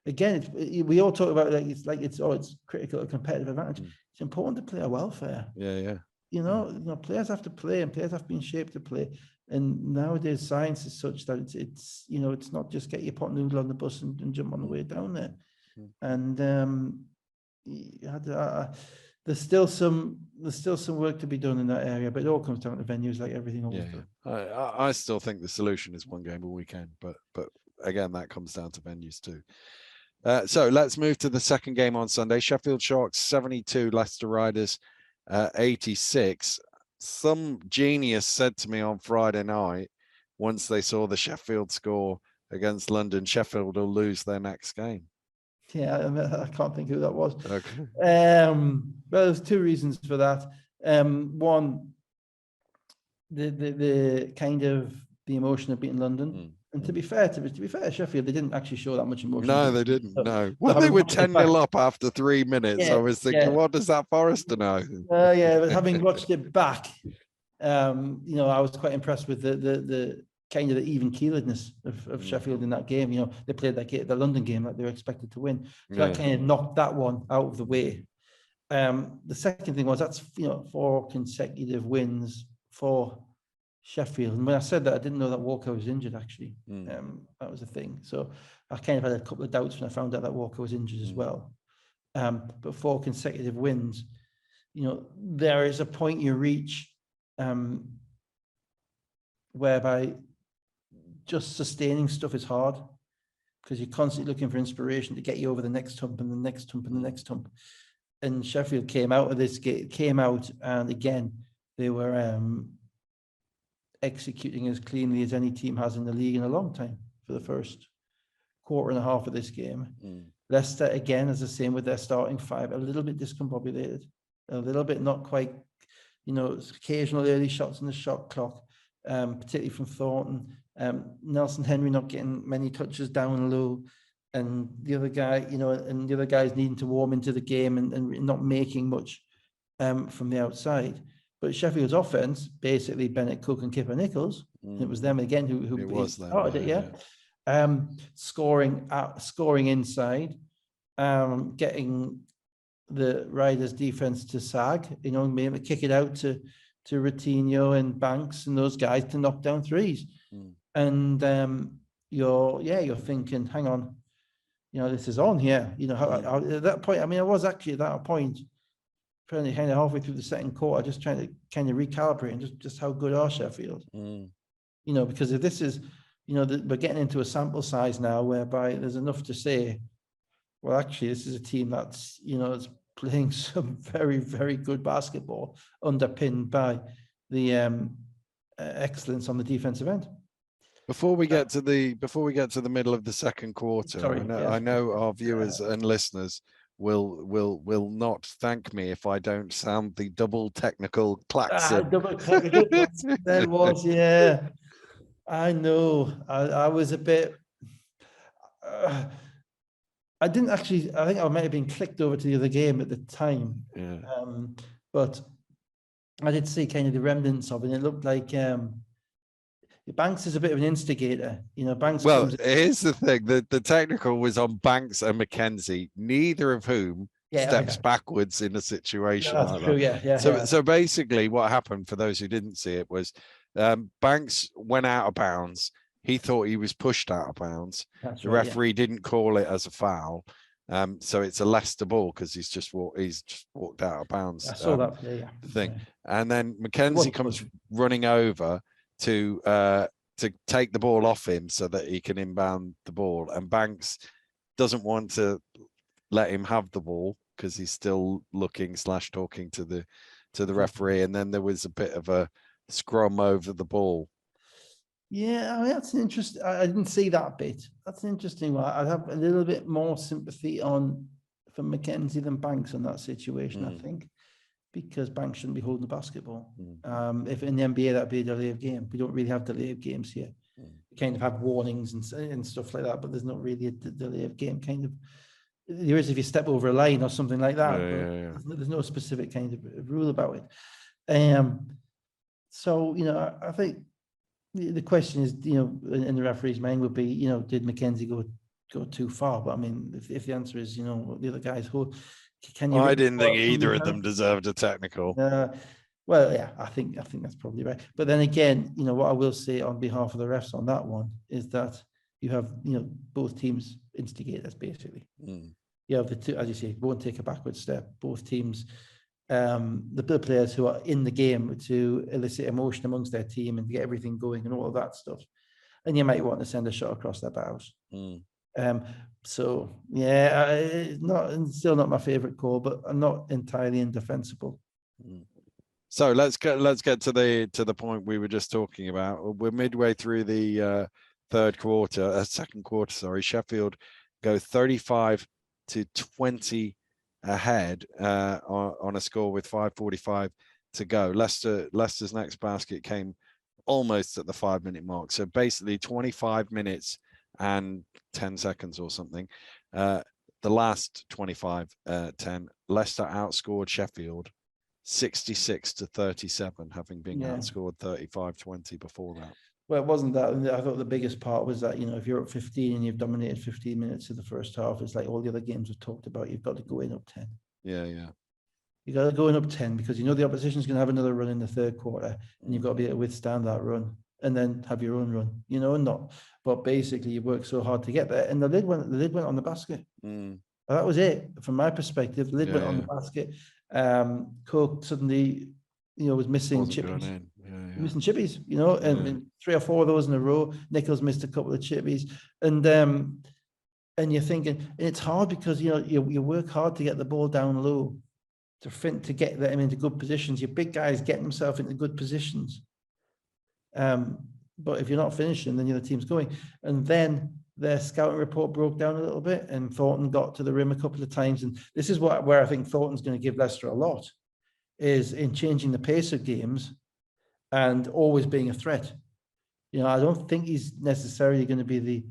again, we all talk about it's critical of competitive advantage. It's important to play a welfare. You know, players have to play, and players have been shaped to play. And nowadays, science is such that it's not just get your pot noodle on the bus and jump on the way down there. And there's still some work to be done in that area, but it all comes down to venues, like everything else. I still think the solution is one game a weekend, but again, that comes down to venues too. So let's move to the second game on Sunday. Sheffield Sharks 72, Leicester Riders 86. Some genius said to me on Friday night, once they saw the Sheffield score against London, Sheffield will lose their next game. I can't think who that was. Okay. Well, there's 2 reasons for that. One, the kind of the emotion of beating London. And to be fair to Sheffield, they didn't actually show that much emotion. No, they didn't. No. Well, they were 10-0 up after 3 minutes. I was thinking, what does that Forrester know? But having watched it back, I was quite impressed with the kind of the even-keeledness of Sheffield in that game. You know, they played the London game like they were expected to win. So that kind of knocked that one out of the way. The second thing was that's 4 consecutive wins for Sheffield. And when I said that, I didn't know that Walker was injured, actually. That was a thing. So I kind of had a couple of doubts when I found out that Walker was injured as well. But 4 consecutive wins. there is a point you reach whereby just sustaining stuff is hard because you're constantly looking for inspiration to get you over the next hump and the next hump and the next hump. And Sheffield came out and again, they were executing as cleanly as any team has in the league in a long time for the first quarter and a half of this game. Leicester, again, is the same with their starting five, a little bit discombobulated, a little bit not quite, occasional early shots in the shot clock, particularly from Thornton. Nelson Henry not getting many touches down low, and the other guy, and the other guys needing to warm into the game and not making much from the outside. But Sheffield's offense, basically Bennett, Cook, and Kipper Nichols, it was them again who started it, scoring inside, getting the Riders' defense to sag, maybe kick it out to Routinho and Banks and those guys to knock down threes. And you're thinking, hang on, this is on here. At that point, I was actually at that point, probably kind of halfway through the second quarter, just trying to kind of recalibrate and just how good are Sheffield? Because if this is, we're getting into a sample size now whereby there's enough to say, well, actually, this is a team that's, it's playing some very, very good basketball underpinned by the excellence on the defensive end. Before we get to the middle of the second quarter, I know our viewers and listeners will not thank me if I don't sound the double technical klaxon. Double technical klaxon. There was, yeah. I know. I was a bit. I didn't actually. I think I might have been clicked over to the other game at the time. Yeah. But I did see kind of the remnants of it. It looked like Banks is a bit of an instigator. Banks. Well, here's the thing: the technical was on Banks and McKenzie, neither of whom steps backwards in a situation like that. So basically, what happened for those who didn't see it was Banks went out of bounds. He thought he was pushed out of bounds. The referee didn't call it as a foul. So it's a Leicester ball because he's just walked out of bounds. I saw that play, thing. And then McKenzie comes running over to take the ball off him so that he can inbound the ball. And Banks doesn't want to let him have the ball because he's still looking / talking to the referee. And then there was a bit of a scrum over the ball. Yeah, that's an interesting. I didn't see that bit. That's an interesting one. I'd have a little bit more sympathy for McKenzie than Banks on that situation, I think, because Banks shouldn't be holding the basketball. If in the NBA that'd be a delay of game. We don't really have delay of games here. We kind of have warnings and stuff like that, but there's not really a delay of game kind of. There is if you step over a line or something like that. There's no specific kind of rule about it. So I think. The question is, in the referee's mind would be, did McKenzie go too far? But I mean, if the answer is, the other guys hold, can you? I didn't think either of them deserved a technical. Well, yeah, I think that's probably right. But then again, what I will say on behalf of the refs on that one is that you have, both teams instigators basically. You have the two, as you say, won't take a backward step. Both teams. The players who are in the game to elicit emotion amongst their team and get everything going and all of that stuff. And you might want to send a shot across their bows. So yeah, still not my favorite call, but I'm not entirely indefensible. So let's get to the point we were just talking about. We're midway through the second quarter. Sorry, Sheffield go 35-20. Ahead on a score with 5:45 to go. Leicester's next basket came almost at the 5-minute mark. So basically 25 minutes and 10 seconds or something. The last 10, Leicester outscored Sheffield 66-37, having been outscored 35-20 before that. Well, it wasn't that. I thought the biggest part was that, if you're up 15 and you've dominated 15 minutes of the first half, it's like all the other games we've talked about, you've got to go in up 10. Yeah. You got to go in up 10 because the opposition's going to have another run in the third quarter and you've got to be able to withstand that run and then have your own run, and not. But basically, you work so hard to get there. And the lid went on the basket. That was it. From my perspective, the lid went on the basket. Coke suddenly, was missing Wasn't going chippies. in. Yeah. Missing chippies, and 3 or 4 of those in a row. Nichols missed a couple of chippies, and you're thinking, and it's hard because you work hard to get the ball down low, to get them into good positions. Your big guys getting themselves into good positions. But if you're not finishing, then the other team's going. And then their scouting report broke down a little bit, and Thornton got to the rim a couple of times. And this is where I think Thornton's going to give Leicester a lot, is in changing the pace of games and always being a threat. I don't think he's necessarily going to be the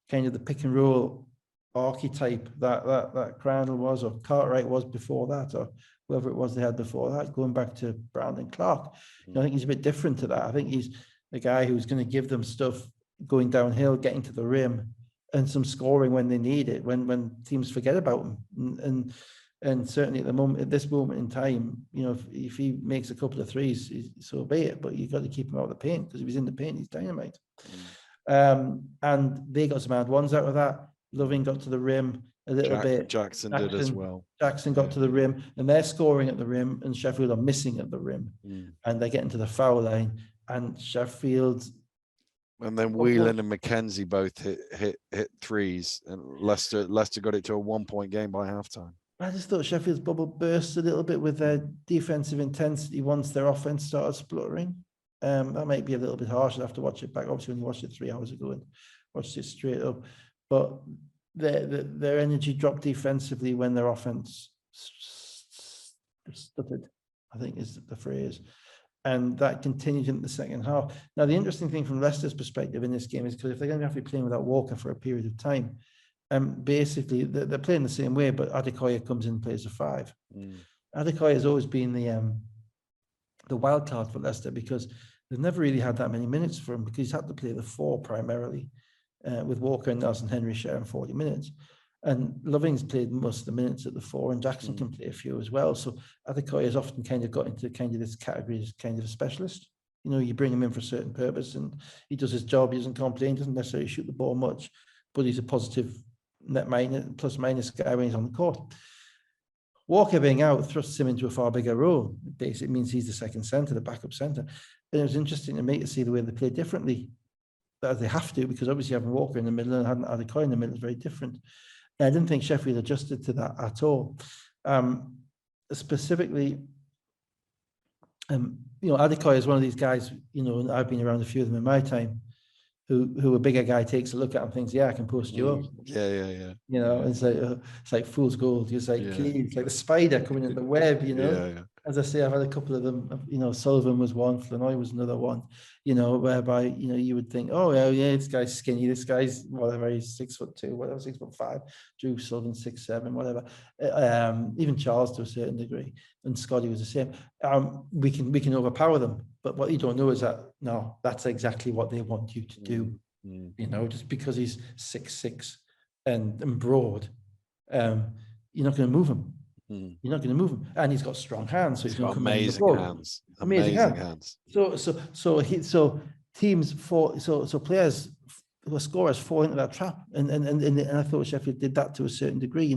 kind of the pick and roll archetype that Crandall was, or Cartwright was before that, or whoever it was they had before that, going back to Brown and Clark. I think he's a bit different to that. I think he's a guy who's going to give them stuff going downhill, getting to the rim, and some scoring when they need it, when teams forget about him. And certainly at this moment in time, if he makes a couple of threes, so be it. But you've got to keep him out of the paint, because if he's in the paint, he's dynamite. And they got some ad ones out of that. Loving got to the rim a little bit. Jackson did as well. Jackson got to the rim, and they're scoring at the rim, and Sheffield are missing at the rim, and they're getting to the foul line. And Sheffield, and then Whelan and McKenzie both hit threes, and Leicester got it to a 1-point game by halftime. I just thought Sheffield's bubble burst a little bit with their defensive intensity once their offense started spluttering. That might be a little bit harsh. I'd have to watch it back. Obviously, when you watched it 3 hours ago and watched it straight up, but their energy dropped defensively when their offense stuttered, I think is the phrase. And that continued into the second half. Now, the interesting thing from Leicester's perspective in this game is, because if they're going to have to be playing without Walker for a period of time, basically they're playing the same way, but Adekoya comes in and plays a 5. Adekoya has always been the wild card for Leicester, because they've never really had that many minutes for him, because he's had to play the 4 primarily, with Walker and Nelson Henry sharing 40 minutes. And Loving's played most of the minutes at the 4, and Jackson can play a few as well. So Adekoya has often kind of got into kind of this category as kind of a specialist. You bring him in for a certain purpose, and he does his job. He doesn't complain, doesn't necessarily shoot the ball much, but he's a positive net minus, plus minus guy when he's on the court. Walker being out thrusts him into a far bigger role. It basically means he's the second centre, the backup centre. And it was interesting to me to see the way they play differently, as they have to, because obviously having Walker in the middle and having Adekoya in the middle is very different. And I didn't think Sheffield adjusted to that at all. Specifically, Adekoya is one of these guys, and I've been around a few of them in my time, who a bigger guy takes a look at and thinks, yeah, I can post you up. Yeah. It's like fool's gold. It's like it's like the spider coming in the web. As I say, I've had a couple of them. Sullivan was one, Flanoy was another one. Whereby you would think, oh yeah, this guy's skinny. This guy's whatever, he's 6'2", whatever, 6'5". Drew Sullivan 6'7", whatever. Even Charles to a certain degree, and Scotty was the same. We can overpower them, but what you don't know is that that's exactly what they want you to do. Just because he's 6'6" and broad, you're not going to move him. You're not going to move him, and he's got strong hands. So he's got amazing hands. Amazing hands. So teams fall. So players who are scorers fall into that trap, and I thought Sheffield did that to a certain degree.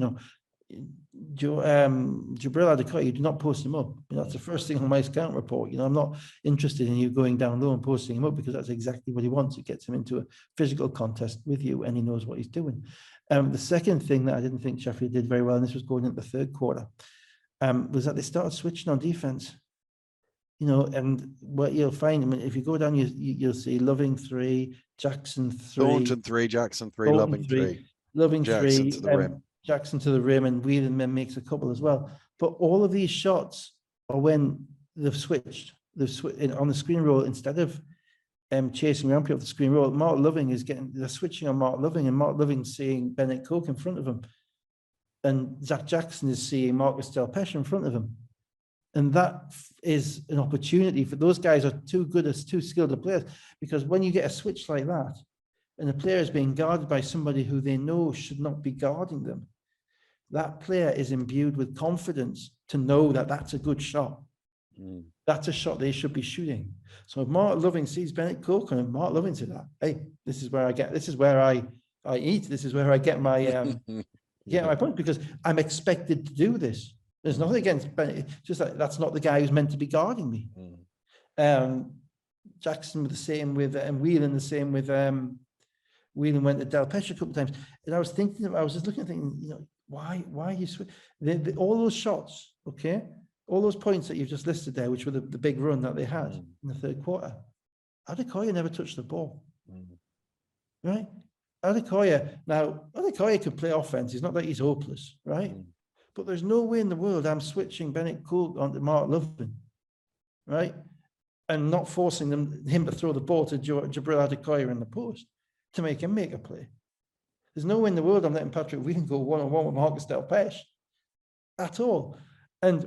Jabril Adekoya, you do not post him up. That's the first thing on my scout report. I'm not interested in you going down low and posting him up, because that's exactly what he wants. It gets him into a physical contest with you, and he knows what he's doing. The second thing that I didn't think Sheffield did very well, and this was going into the third quarter, was that they started switching on defense. And what you'll find, if you go down, you'll see Loving 3, Jackson 3, Thornton 3, Jackson 3, Loving 3, Loving Jackson 3, to the rim. Jackson to the rim, and Whelan then makes a couple as well. But all of these shots are when they've switched. On the screen roll, instead of chasing around people off the screen roll, Mark Loving they're switching on Mark Loving, and Mark Loving's seeing Bennett Cook in front of him, and Zach Jackson is seeing Marcus Delpesh in front of him. And that is an opportunity for those guys are too skilled players, because when you get a switch like that, and the player is being guarded by somebody who they know should not be guarding them, that player is imbued with confidence to know that that's a good shot. That's a shot they should be shooting. So if Mark Loving sees Bennett Cook, and Mark Loving says that, hey, this is where I eat, this is where I get my get my point, because I'm expected to do this. There's nothing against Bennett. Just like that's not the guy who's meant to be guarding me. Jackson the same with and Whelan the same with Whelan went to Del Pesh a couple of times, and I was thinking, I was just looking at thinking, you know, why you all those shots, okay, all those points that you've just listed there, which were the big run that they had in the third quarter. Adekoya never touched the ball, right? Adekoya could play offense. He's not like he's hopeless, right? But there's no way in the world I'm switching Bennett Cole onto Mark Lovin, right? And not forcing him to throw the ball to Jabril Adekoya in the post to make him make a play. There's no way in the world I'm letting Patrick Whelan go one-on-one with Marcus Del Pesh at all. And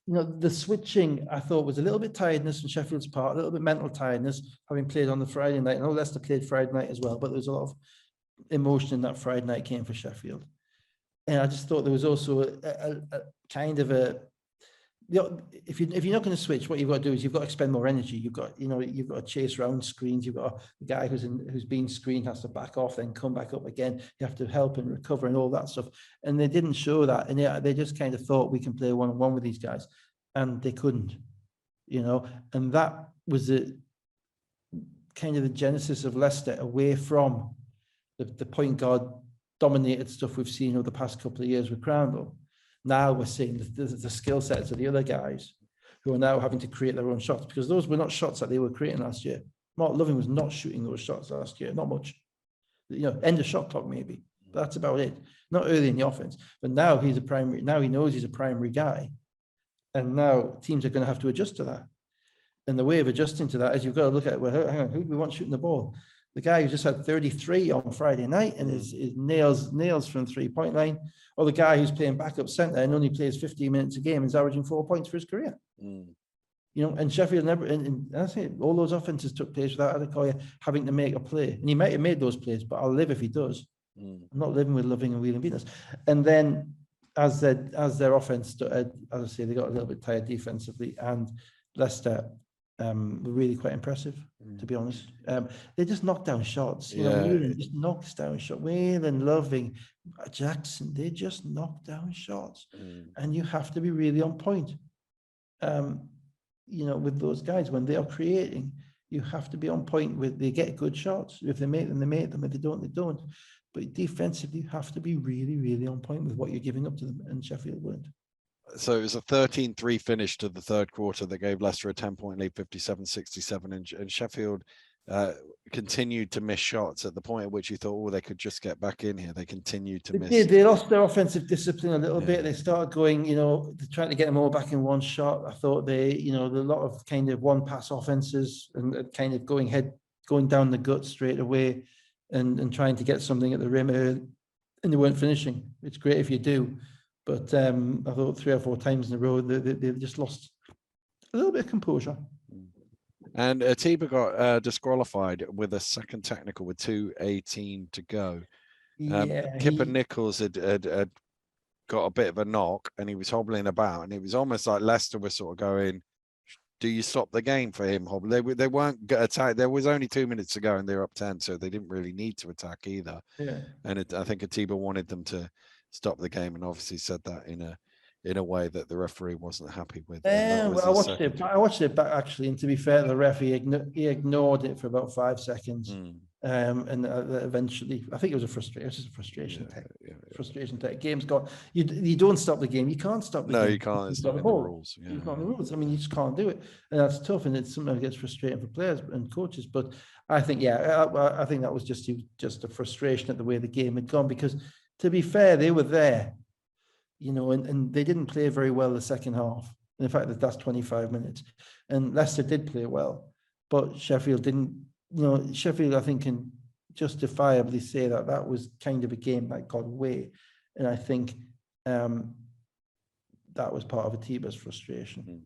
you know, the switching I thought was a little bit tiredness on Sheffield's part, a little bit mental tiredness, having played on the Friday night. I know Leicester played Friday night as well, but there was a lot of emotion in that Friday night game for Sheffield. And I just thought there was also a kind of a, you know, if you're not going to switch, what you've got to do is you've got to expend more energy. You've got to chase around screens. You've got the guy who's being screened has to back off, then come back up again. You have to help and recover and all that stuff. And they didn't show that, and they just kind of thought we can play one-on-one with these guys, and they couldn't, you know. And that was the kind of the genesis of Leicester away from the point guard dominated stuff we've seen over the past couple of years with Crandall. Now we're seeing the skill sets of the other guys who are now having to create their own shots, because those were not shots that they were creating last year. Mark Loving was not shooting those shots last year, not much. You know, end of shot clock maybe, but that's about it. Not early in the offense, but now he's a primary. Now he knows he's a primary guy, and now teams are going to have to adjust to that. And the way of adjusting to that is you've got to look at, well, hang on, who do we want shooting the ball? The guy who just had 33 on Friday night and is nails from 3-point line, or the guy who's playing backup center and only plays 15 minutes a game and is averaging 4 points for his career. You know, and Sheffield never, and I say all those offenses took place without Adekoya having to make a play. And he might have made those plays, but I'll live if he does. I'm not living with Loving and Whelan beating us. And then as their offense started, as I say, they got a little bit tired defensively, and Leicester were really quite impressive, to be honest. They just knocked down shots. You know, Whelan just knocks down shots. Whelan, Loving, Jackson, they just knock down shots. And you have to be really on point. You know, with those guys, when they are creating, you have to be on point with, they get good shots. If they make them, they make them. If they don't, they don't. But defensively, you have to be really, really on point with what you're giving up to them, and Sheffield weren't. So it was a 13-3 finish to the third quarter that gave Leicester a 10-point lead, 57-67, and Sheffield continued to miss shots at the point at which you thought, oh, they could just get back in here. They continued to miss. They lost their offensive discipline a little bit. They started going, you know, trying to get them all back in one shot. I thought they, you know, a lot of kind of one-pass offenses and kind of going down the gut straight away and trying to get something at the rim, and they weren't finishing. It's great if you do. But I thought 3 or 4 times in a row, they just lost a little bit of composure. And Atiba got disqualified with a second technical with 2:18 to go. Kipper Nichols had got a bit of a knock, and he was hobbling about, and it was almost like Leicester was sort of going, do you stop the game for him hobbling? They weren't going to attack. There was only 2 minutes to go, and they were up 10, so they didn't really need to attack either. And I think Atiba wanted them to stop the game, and obviously said that in a way that the referee wasn't happy with. Well, I watched it back actually, and to be fair, the referee he ignored it for about 5 seconds, and eventually, I think it was a frustration. Frustration tech. Game's gone. You don't stop the game. You can't stop the game. No, you can't. It's not in the rules. It's not in the rules. I mean, you just can't do it, and that's tough. And it sometimes gets frustrating for players and coaches. But I think, I think that was just a frustration at the way the game had gone. Because to be fair, they were there. You know, and they didn't play very well the second half. In fact, that's 25 minutes. And Leicester did play well, but Sheffield didn't. You know, Sheffield, I think, can justifiably say that was kind of a game that got away. And I think that was part of Atiba's frustration.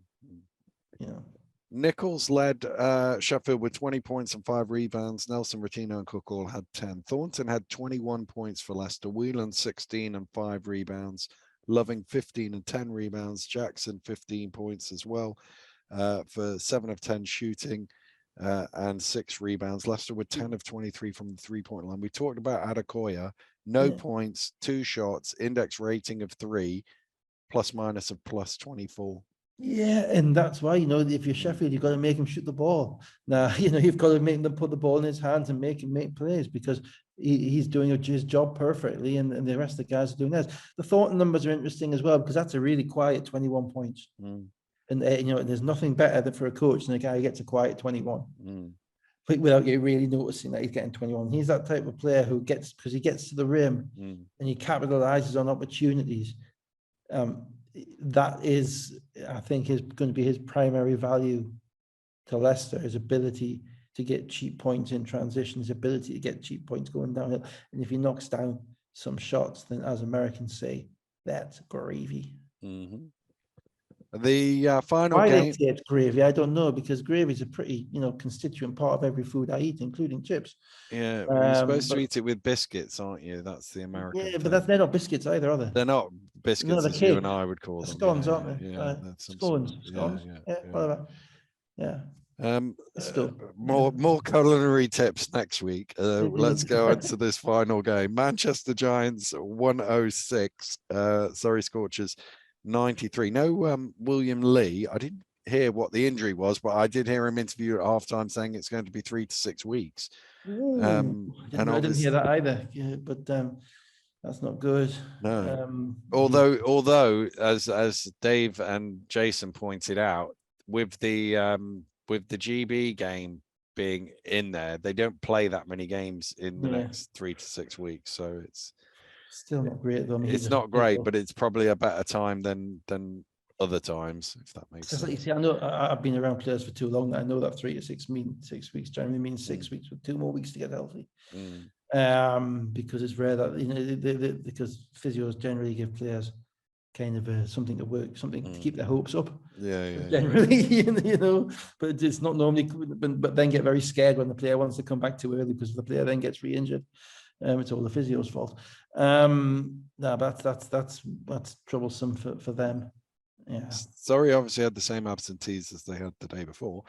You know. Nichols led Sheffield with 20 points and 5 rebounds. Nelson, Rotino and Cook all had 10. Thornton had 21 points for Leicester. Whelan 16 and 5 rebounds. Loving 15 and 10 rebounds. Jackson 15 points as well for 7 of 10 shooting and 6 rebounds. Leicester with 10 of 23 from the 3-point line. We talked about Adekoya, no points, 2 shots, index rating of 3. plus minus of plus 24. Yeah, and that's why, if you're Sheffield, you've got to make him shoot the ball. Now, you've got to make them put the ball in his hands and make him make plays, because he's doing his job perfectly, and the rest of the guys are doing theirs. The Thornton numbers are interesting as well, because that's a really quiet 21 points. And there's nothing better for a coach than a guy who gets a quiet 21. Without you really noticing that he's getting 21. He's that type of player who because he gets to the rim and he capitalizes on opportunities. That is, I think, is going to be his primary value to Leicester, his ability to get cheap points in transition, his ability to get cheap points going downhill. And if he knocks down some shots, then, as Americans say, that's gravy. The final Why game. they say it's gravy, I don't know, because gravy is a pretty, constituent part of every food I eat, including chips. Yeah, you're supposed to eat it with biscuits, aren't you? That's the American thing. But they're not biscuits either, are they? They're not biscuits, as you and I would call them. Scones, aren't they? Yeah, scones. Whatever. Yeah. More culinary tips next week. Let's go into this final game. Manchester Giants 106. Surrey Scorchers 93. No William Lee. I didn't hear what the injury was, but I did hear him interview at halftime saying it's going to be 3 to 6 weeks. I didn't hear that either. Yeah, but that's not good. No. Although, as Dave and Jason pointed out, with the GB game being in there, they don't play that many games in the next 3 to 6 weeks, so it's still not great though. It's not great, but it's probably a better time than other times, if that makes sense. Like you see, I know I've been around players for too long. I know that 3 to 6 weeks generally means 6 weeks with 2 more weeks to get healthy. Because it's rare that because physios generally give players kind of something to work, something to keep their hopes up. Generally, but it's not normally. But then get very scared when the player wants to come back too early, because the player then gets re-injured. It's all the physio's fault. No, but that's troublesome for them. Yeah. Surrey obviously had the same absentees as they had the day before.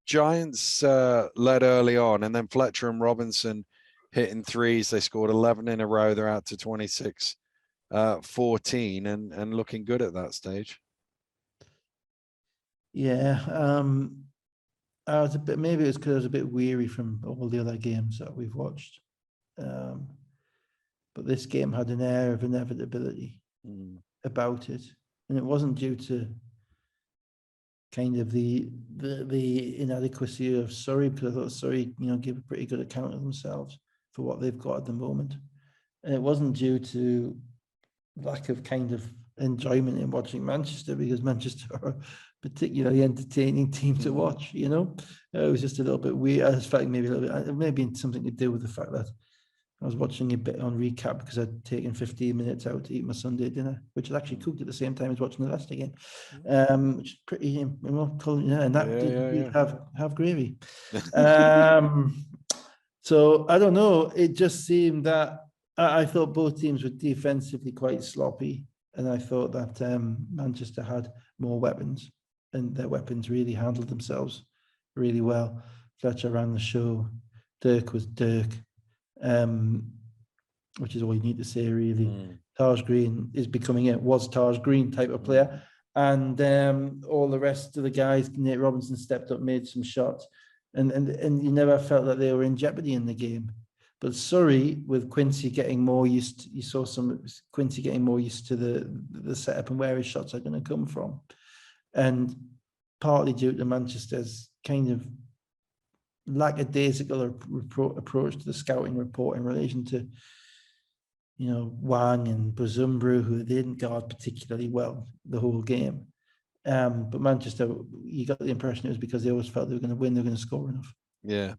Giants led early on, and then Fletcher and Robinson hitting threes. They scored 11 in a row. They're out to 26-14 and looking good at that stage. Yeah. I was maybe it was because I was a bit weary from all the other games that we've watched. But this game had an air of inevitability about it, and it wasn't due to kind of the inadequacy of Surrey, because I thought Surrey, give a pretty good account of themselves for what they've got at the moment, and it wasn't due to lack of kind of enjoyment in watching Manchester, because Manchester are a particularly entertaining team to watch. It was just a little bit weird. I just felt maybe a little bit, maybe something to do with the fact that I was watching a bit on recap because I'd taken 15 minutes out to eat my Sunday dinner, which I actually cooked at the same time as watching the Leicester game, which is pretty, and that did have gravy. So I don't know. It just seemed that I thought both teams were defensively quite sloppy, and I thought that Manchester had more weapons, and their weapons really handled themselves really well. Fletcher ran the show. Dirk was Dirk. Which is all you need to say, really. Taj Green is becoming was Taj Green type of player, and all the rest of the guys. Nate Robinson stepped up, made some shots, and you never felt that they were in jeopardy in the game. But Surrey, with Quincy getting more used, you saw some Quincy getting more used to the setup and where his shots are going to come from, and partly due to Manchester's kind of lackadaisical approach to the scouting report in relation to, Wang and Buzumbru, who they didn't guard particularly well the whole game. But Manchester, you got the impression it was because they always felt they were going to win, they were going to score enough. Yeah.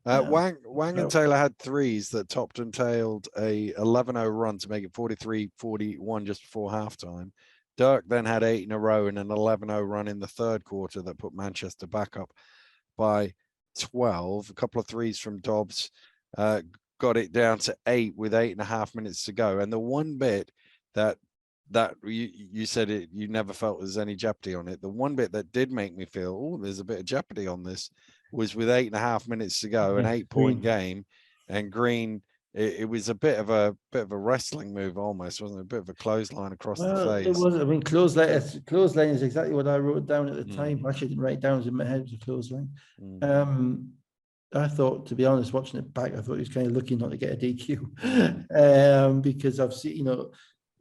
Wang and Taylor had threes that topped and tailed a 11-0 run to make it 43-41 just before halftime. Dirk then had 8 in a row and an 11-0 run in the third quarter that put Manchester back up by 12. A couple of threes from Dobbs got it down to 8 with 8.5 minutes to go. And the one bit that you said you never felt there's any jeopardy on it. The one bit that did make me feel, there's a bit of jeopardy on this, was with 8.5 minutes to go, an 8-point game, and Green it was a bit of a wrestling move almost, wasn't it? A bit of a clothesline across the Well, it face. was. I mean, clothesline is exactly what I wrote down at the time. Mm. Actually, I didn't write it down. It was in my head. It was a clothesline. Mm. I thought, to be honest, watching it back, I thought he was kind of lucky not to get a DQ, because I've seen,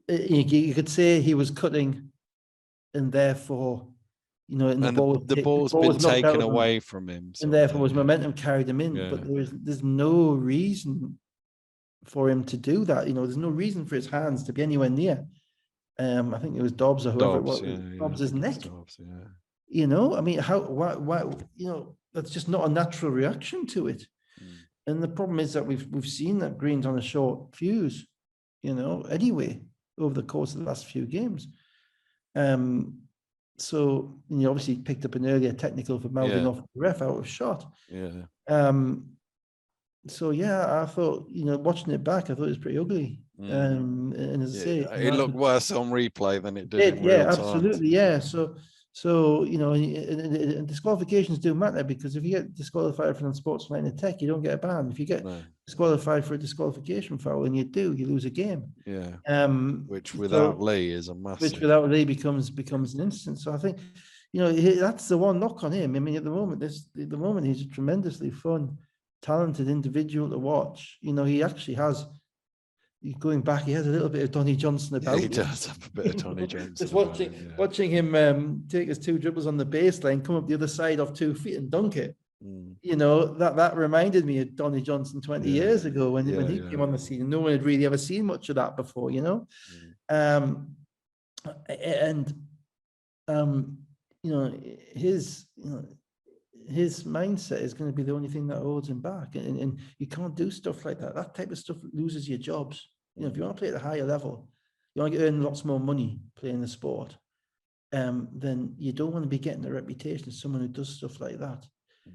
you could say he was cutting, and therefore, and the ball's ball been was knocked out taken of him, away from him, and sort of therefore thing, his yeah. momentum carried him in. Yeah. But there's no reason for him to do that. There's no reason for his hands to be anywhere near. I think it was Dobbs or whoever Dobbs, it was. yeah, Dobbs' neck. Dobbs, yeah. I mean, why, that's just not a natural reaction to it. Mm. And the problem is that we've seen that Green's on a short fuse, anyway, over the course of the last few games. So obviously picked up an earlier technical for mouthing off the ref out of shot. Yeah. So yeah, I thought, watching it back, I thought it was pretty ugly. And as I say, it looked worse on replay than it did in real time. Absolutely, yeah. So and disqualifications do matter, because if you get disqualified from unsportsmanlike attack, you don't get a ban. If you get disqualified for a disqualification foul, and you lose a game. Yeah. Which without Lee is a massive. Which without Lee becomes an instance. So I think, that's the one knock on him. I mean, at the moment, he's a tremendously fun, talented individual to watch. He actually has. Going back, he has a little bit of Donny Johnson about. He does have a bit of Donny Johnson. Just watching him take his 2 dribbles on the baseline, come up the other side off 2 feet and dunk it. That reminded me of Donny Johnson 20 years ago when he came on the scene. No one had really ever seen much of that before, his mindset is going to be the only thing that holds him back, and you can't do stuff like that. That type of stuff loses your jobs. If you want to play at a higher level, you want to earn lots more money playing the sport, then you don't want to be getting a reputation as someone who does stuff like that,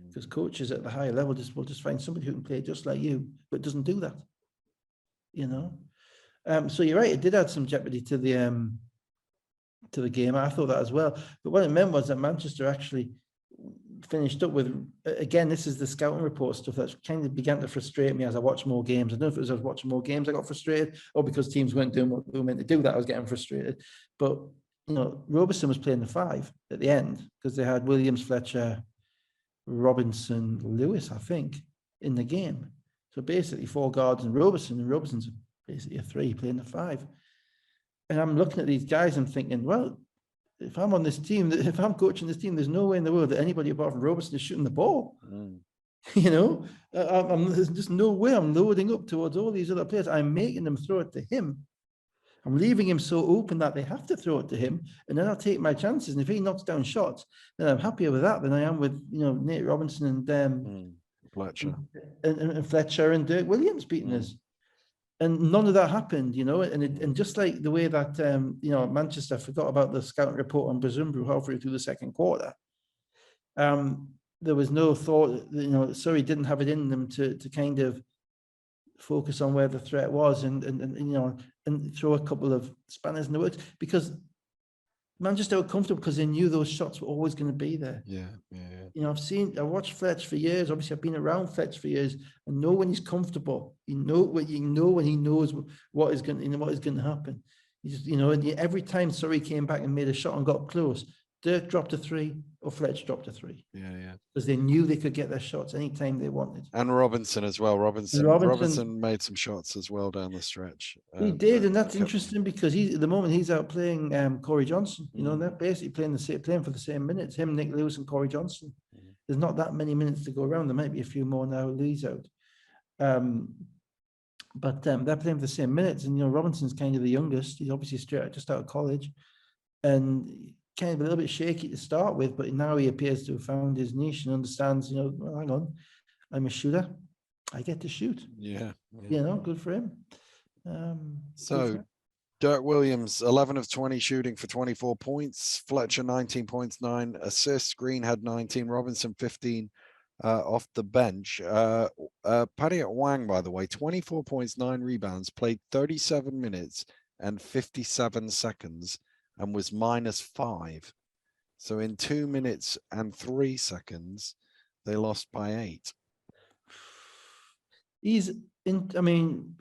because coaches at the higher level will just find somebody who can play just like you but doesn't do that. So you're right, it did add some jeopardy to the game. I thought that as well, but what it meant was that Manchester actually finished up with, again, this is the scouting report stuff that kind of began to frustrate me as I watched more games. I don't know if it was I was watching more games I got frustrated, or because teams weren't doing what they were meant to do that I was getting frustrated. But Robertson was playing the 5 at the end, because they had Williams, Fletcher, Robinson, Lewis, I think, in the game. So basically 4 guards and Robertson's basically a 3 playing the 5. And I'm looking at these guys and thinking, well, if I'm on this team, if I'm coaching this team, there's no way in the world that anybody apart from Robertson is shooting the ball. There's just no way I'm loading up towards all these other players. I'm making them throw it to him. I'm leaving him so open that they have to throw it to him, and then I'll take my chances. And if he knocks down shots, then I'm happier with that than I am with Nate Robinson and Fletcher and Fletcher and Dirk Williams beating us. And none of that happened, and just like the way that, Manchester forgot about the scouting report on Bazumbru halfway through the second quarter, there was no thought, Surrey didn't have it in them to kind of focus on where the threat was and throw a couple of spanners in the works, because Manchester were comfortable because they knew those shots were always going to be there. I watched Fletch for years. Obviously, I've been around Fletch for years, and know when he's comfortable. You know when he knows what is going to happen. And every time Surrey came back and made a shot and got close, Dirk dropped a 3 or Fletch dropped a 3. Because they knew they could get their shots anytime they wanted. And Robinson as well. Robinson made some shots as well down the stretch. He did, and that's interesting because at the moment he's out playing Corey Johnson. And they're basically playing for the same minutes. Him, Nick Lewis, and Corey Johnson. There's not that many minutes to go around. There might be a few more now. Lee's out, but they're playing for the same minutes. And Robinson's kind of the youngest. He's obviously just out of college, and kind of a little bit shaky to start with, but now he appears to have found his niche and understands, well, hang on, I'm a shooter. I get to shoot. Good for him. So Dirk Williams, 11 of 20 shooting for 24 points. Fletcher, 19 points, 9 assists. Green had 19. Robinson, 15 off the bench. Paddy Wang, by the way, 24 points, 9 rebounds, played 37 minutes and 57 seconds. And was -5. So in 2 minutes and 3 seconds, they lost by 8. he's in. I mean,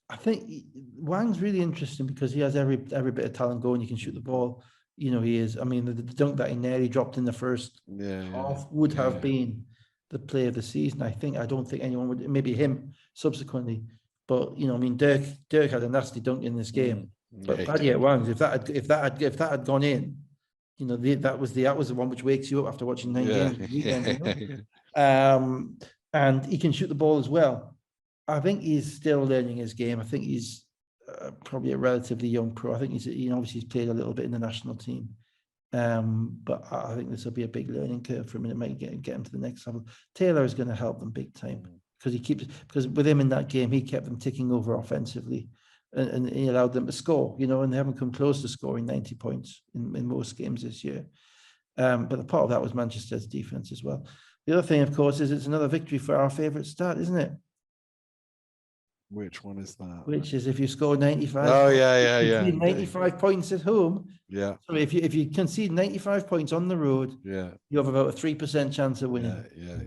I think Wang's really interesting because he has every bit of talent going. He can shoot the ball. You know, he is. I mean, the dunk that he nearly dropped in the first half would have been the play of the season. I don't think anyone would. Maybe him subsequently, but you know, I mean, Dirk had a nasty dunk in this game. But Paddy Wang's, if that had gone in, you know, that was the one which wakes you up after watching 9 games this weekend. You know? And he can shoot the ball as well. I think he's still learning his game. I think he's probably a relatively young pro. I think obviously he's played a little bit in the national team, but I think this will be a big learning curve for him, and it might get him to the next level. Taylor is going to help them big time because with him in that game, he kept them ticking over offensively, and he allowed them to score. You know, and they haven't come close to scoring 90 points in most games this year. But the part of that was Manchester's defense as well. The other thing, of course, is it's another victory for our favourite stat, isn't it? Which one is that? Which is if you score 95. Oh, yeah. 95 points at home. Yeah. So if you concede 95 points on the road, you have about a 3% chance of winning. Yeah.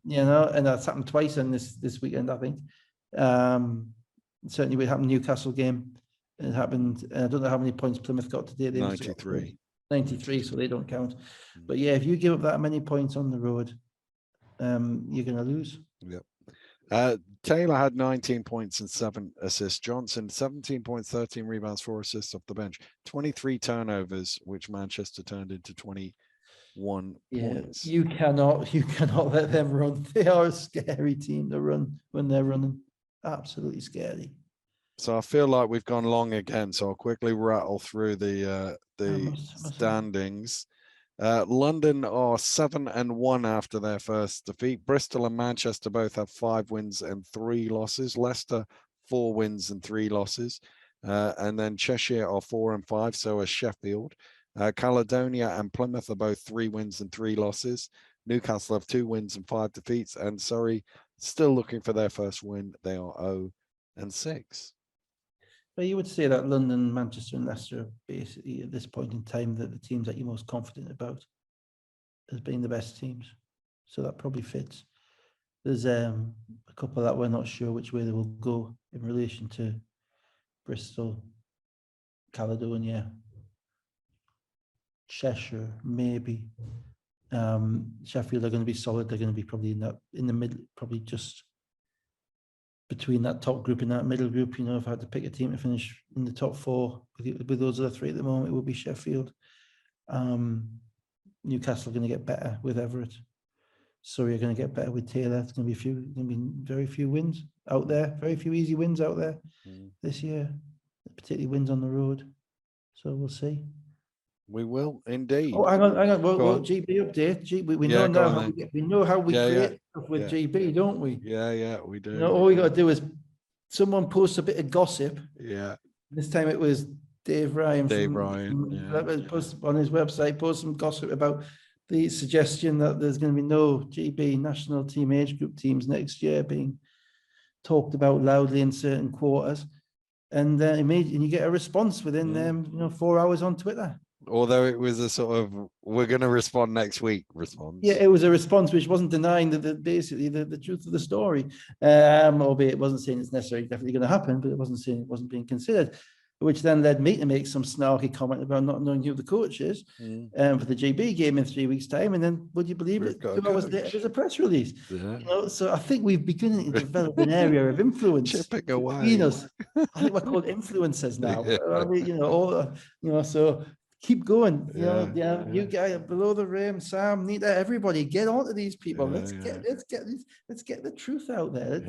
You know, and that's happened twice in this weekend, I think. Certainly, it happened Newcastle game. It happened. I don't know how many points Plymouth got today. 93. 93, so they don't count. But yeah, if you give up that many points on the road, you're going to lose. Yep. Taylor had 19 points and 7 assists. Johnson, 17 points, 13 rebounds, 4 assists off the bench. 23 turnovers, which Manchester turned into 21 points. You cannot let them run. They are a scary team to run when they're running. Absolutely scary. So I feel like we've gone long again. So I'll quickly rattle through the standings. London are 7-1 after their first defeat. Bristol and Manchester both have 5 wins and 3 losses. Leicester 4 wins and 3 losses, and then Cheshire are 4-5. So is Sheffield. Caledonia and Plymouth are both 3 wins and 3 losses. Newcastle have 2 wins and 5 defeats, and Surrey still looking for their first win. They are 0-6. But you would say that London, Manchester, and Leicester are basically at this point in time that the teams that you're most confident about as being the best teams. So that probably fits. There's a couple that we're not sure which way they will go in relation to Bristol, Caledonia, Cheshire, maybe. Sheffield are going to be solid. They're going to be probably in the middle, probably just between that top group and that middle group. You know, if I had to pick a team to finish in the top 4 with those other 3 at the moment, it would be Sheffield. Newcastle are going to get better with Everett. Surrey are going to get better with Taylor. It's going to be very few wins out there, very few easy wins out there this year, particularly wins on the road. So we'll see. We will indeed. Oh, hang on. Well, GB update. We know now. We know how we create stuff with GB, don't we? Yeah, we do. You know, all we got to do is someone posts a bit of gossip. Yeah. This time it was Dave Ryan. Post on his website, post some gossip about the suggestion that there's going to be no GB national team age group teams next year being talked about loudly in certain quarters, and you get a response within 4 hours on Twitter. Although it was a sort of "we're going to respond next week" response. Yeah, it was a response which wasn't denying basically the truth of the story, albeit it wasn't saying it's necessarily definitely going to happen, but it wasn't saying it wasn't being considered, which then led me to make some snarky comment about not knowing who the coach is for the GB game in 3 weeks' time. And then, would you believe it? 2 hours later, there's a press release. Yeah. You know, so I think we've begun to develop an area of influence. Chipping away. Us. I think we're called influencers now. I mean, so keep going. You guys below the rim, Sam, Nita, everybody, get onto these people. Let's get the truth out there.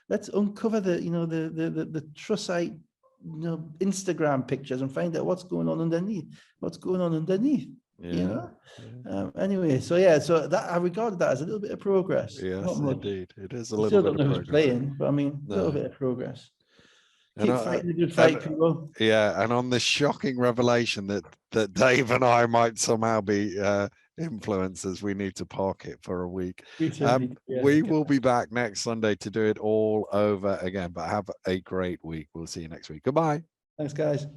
Let's uncover the Trussite Instagram pictures and find out what's going on underneath. Anyway, so that I regarded that as a little bit of progress. Yes, indeed, it is a little bit of progress. Playing, but I mean, a little bit of progress. Keep fighting the good fight, people. Yeah, and on this shocking revelation that Dave and I might somehow be influencers, we need to park it for a week. We will be back next Sunday to do it all over again, but have a great week. We'll see you next week. Goodbye. Thanks, guys.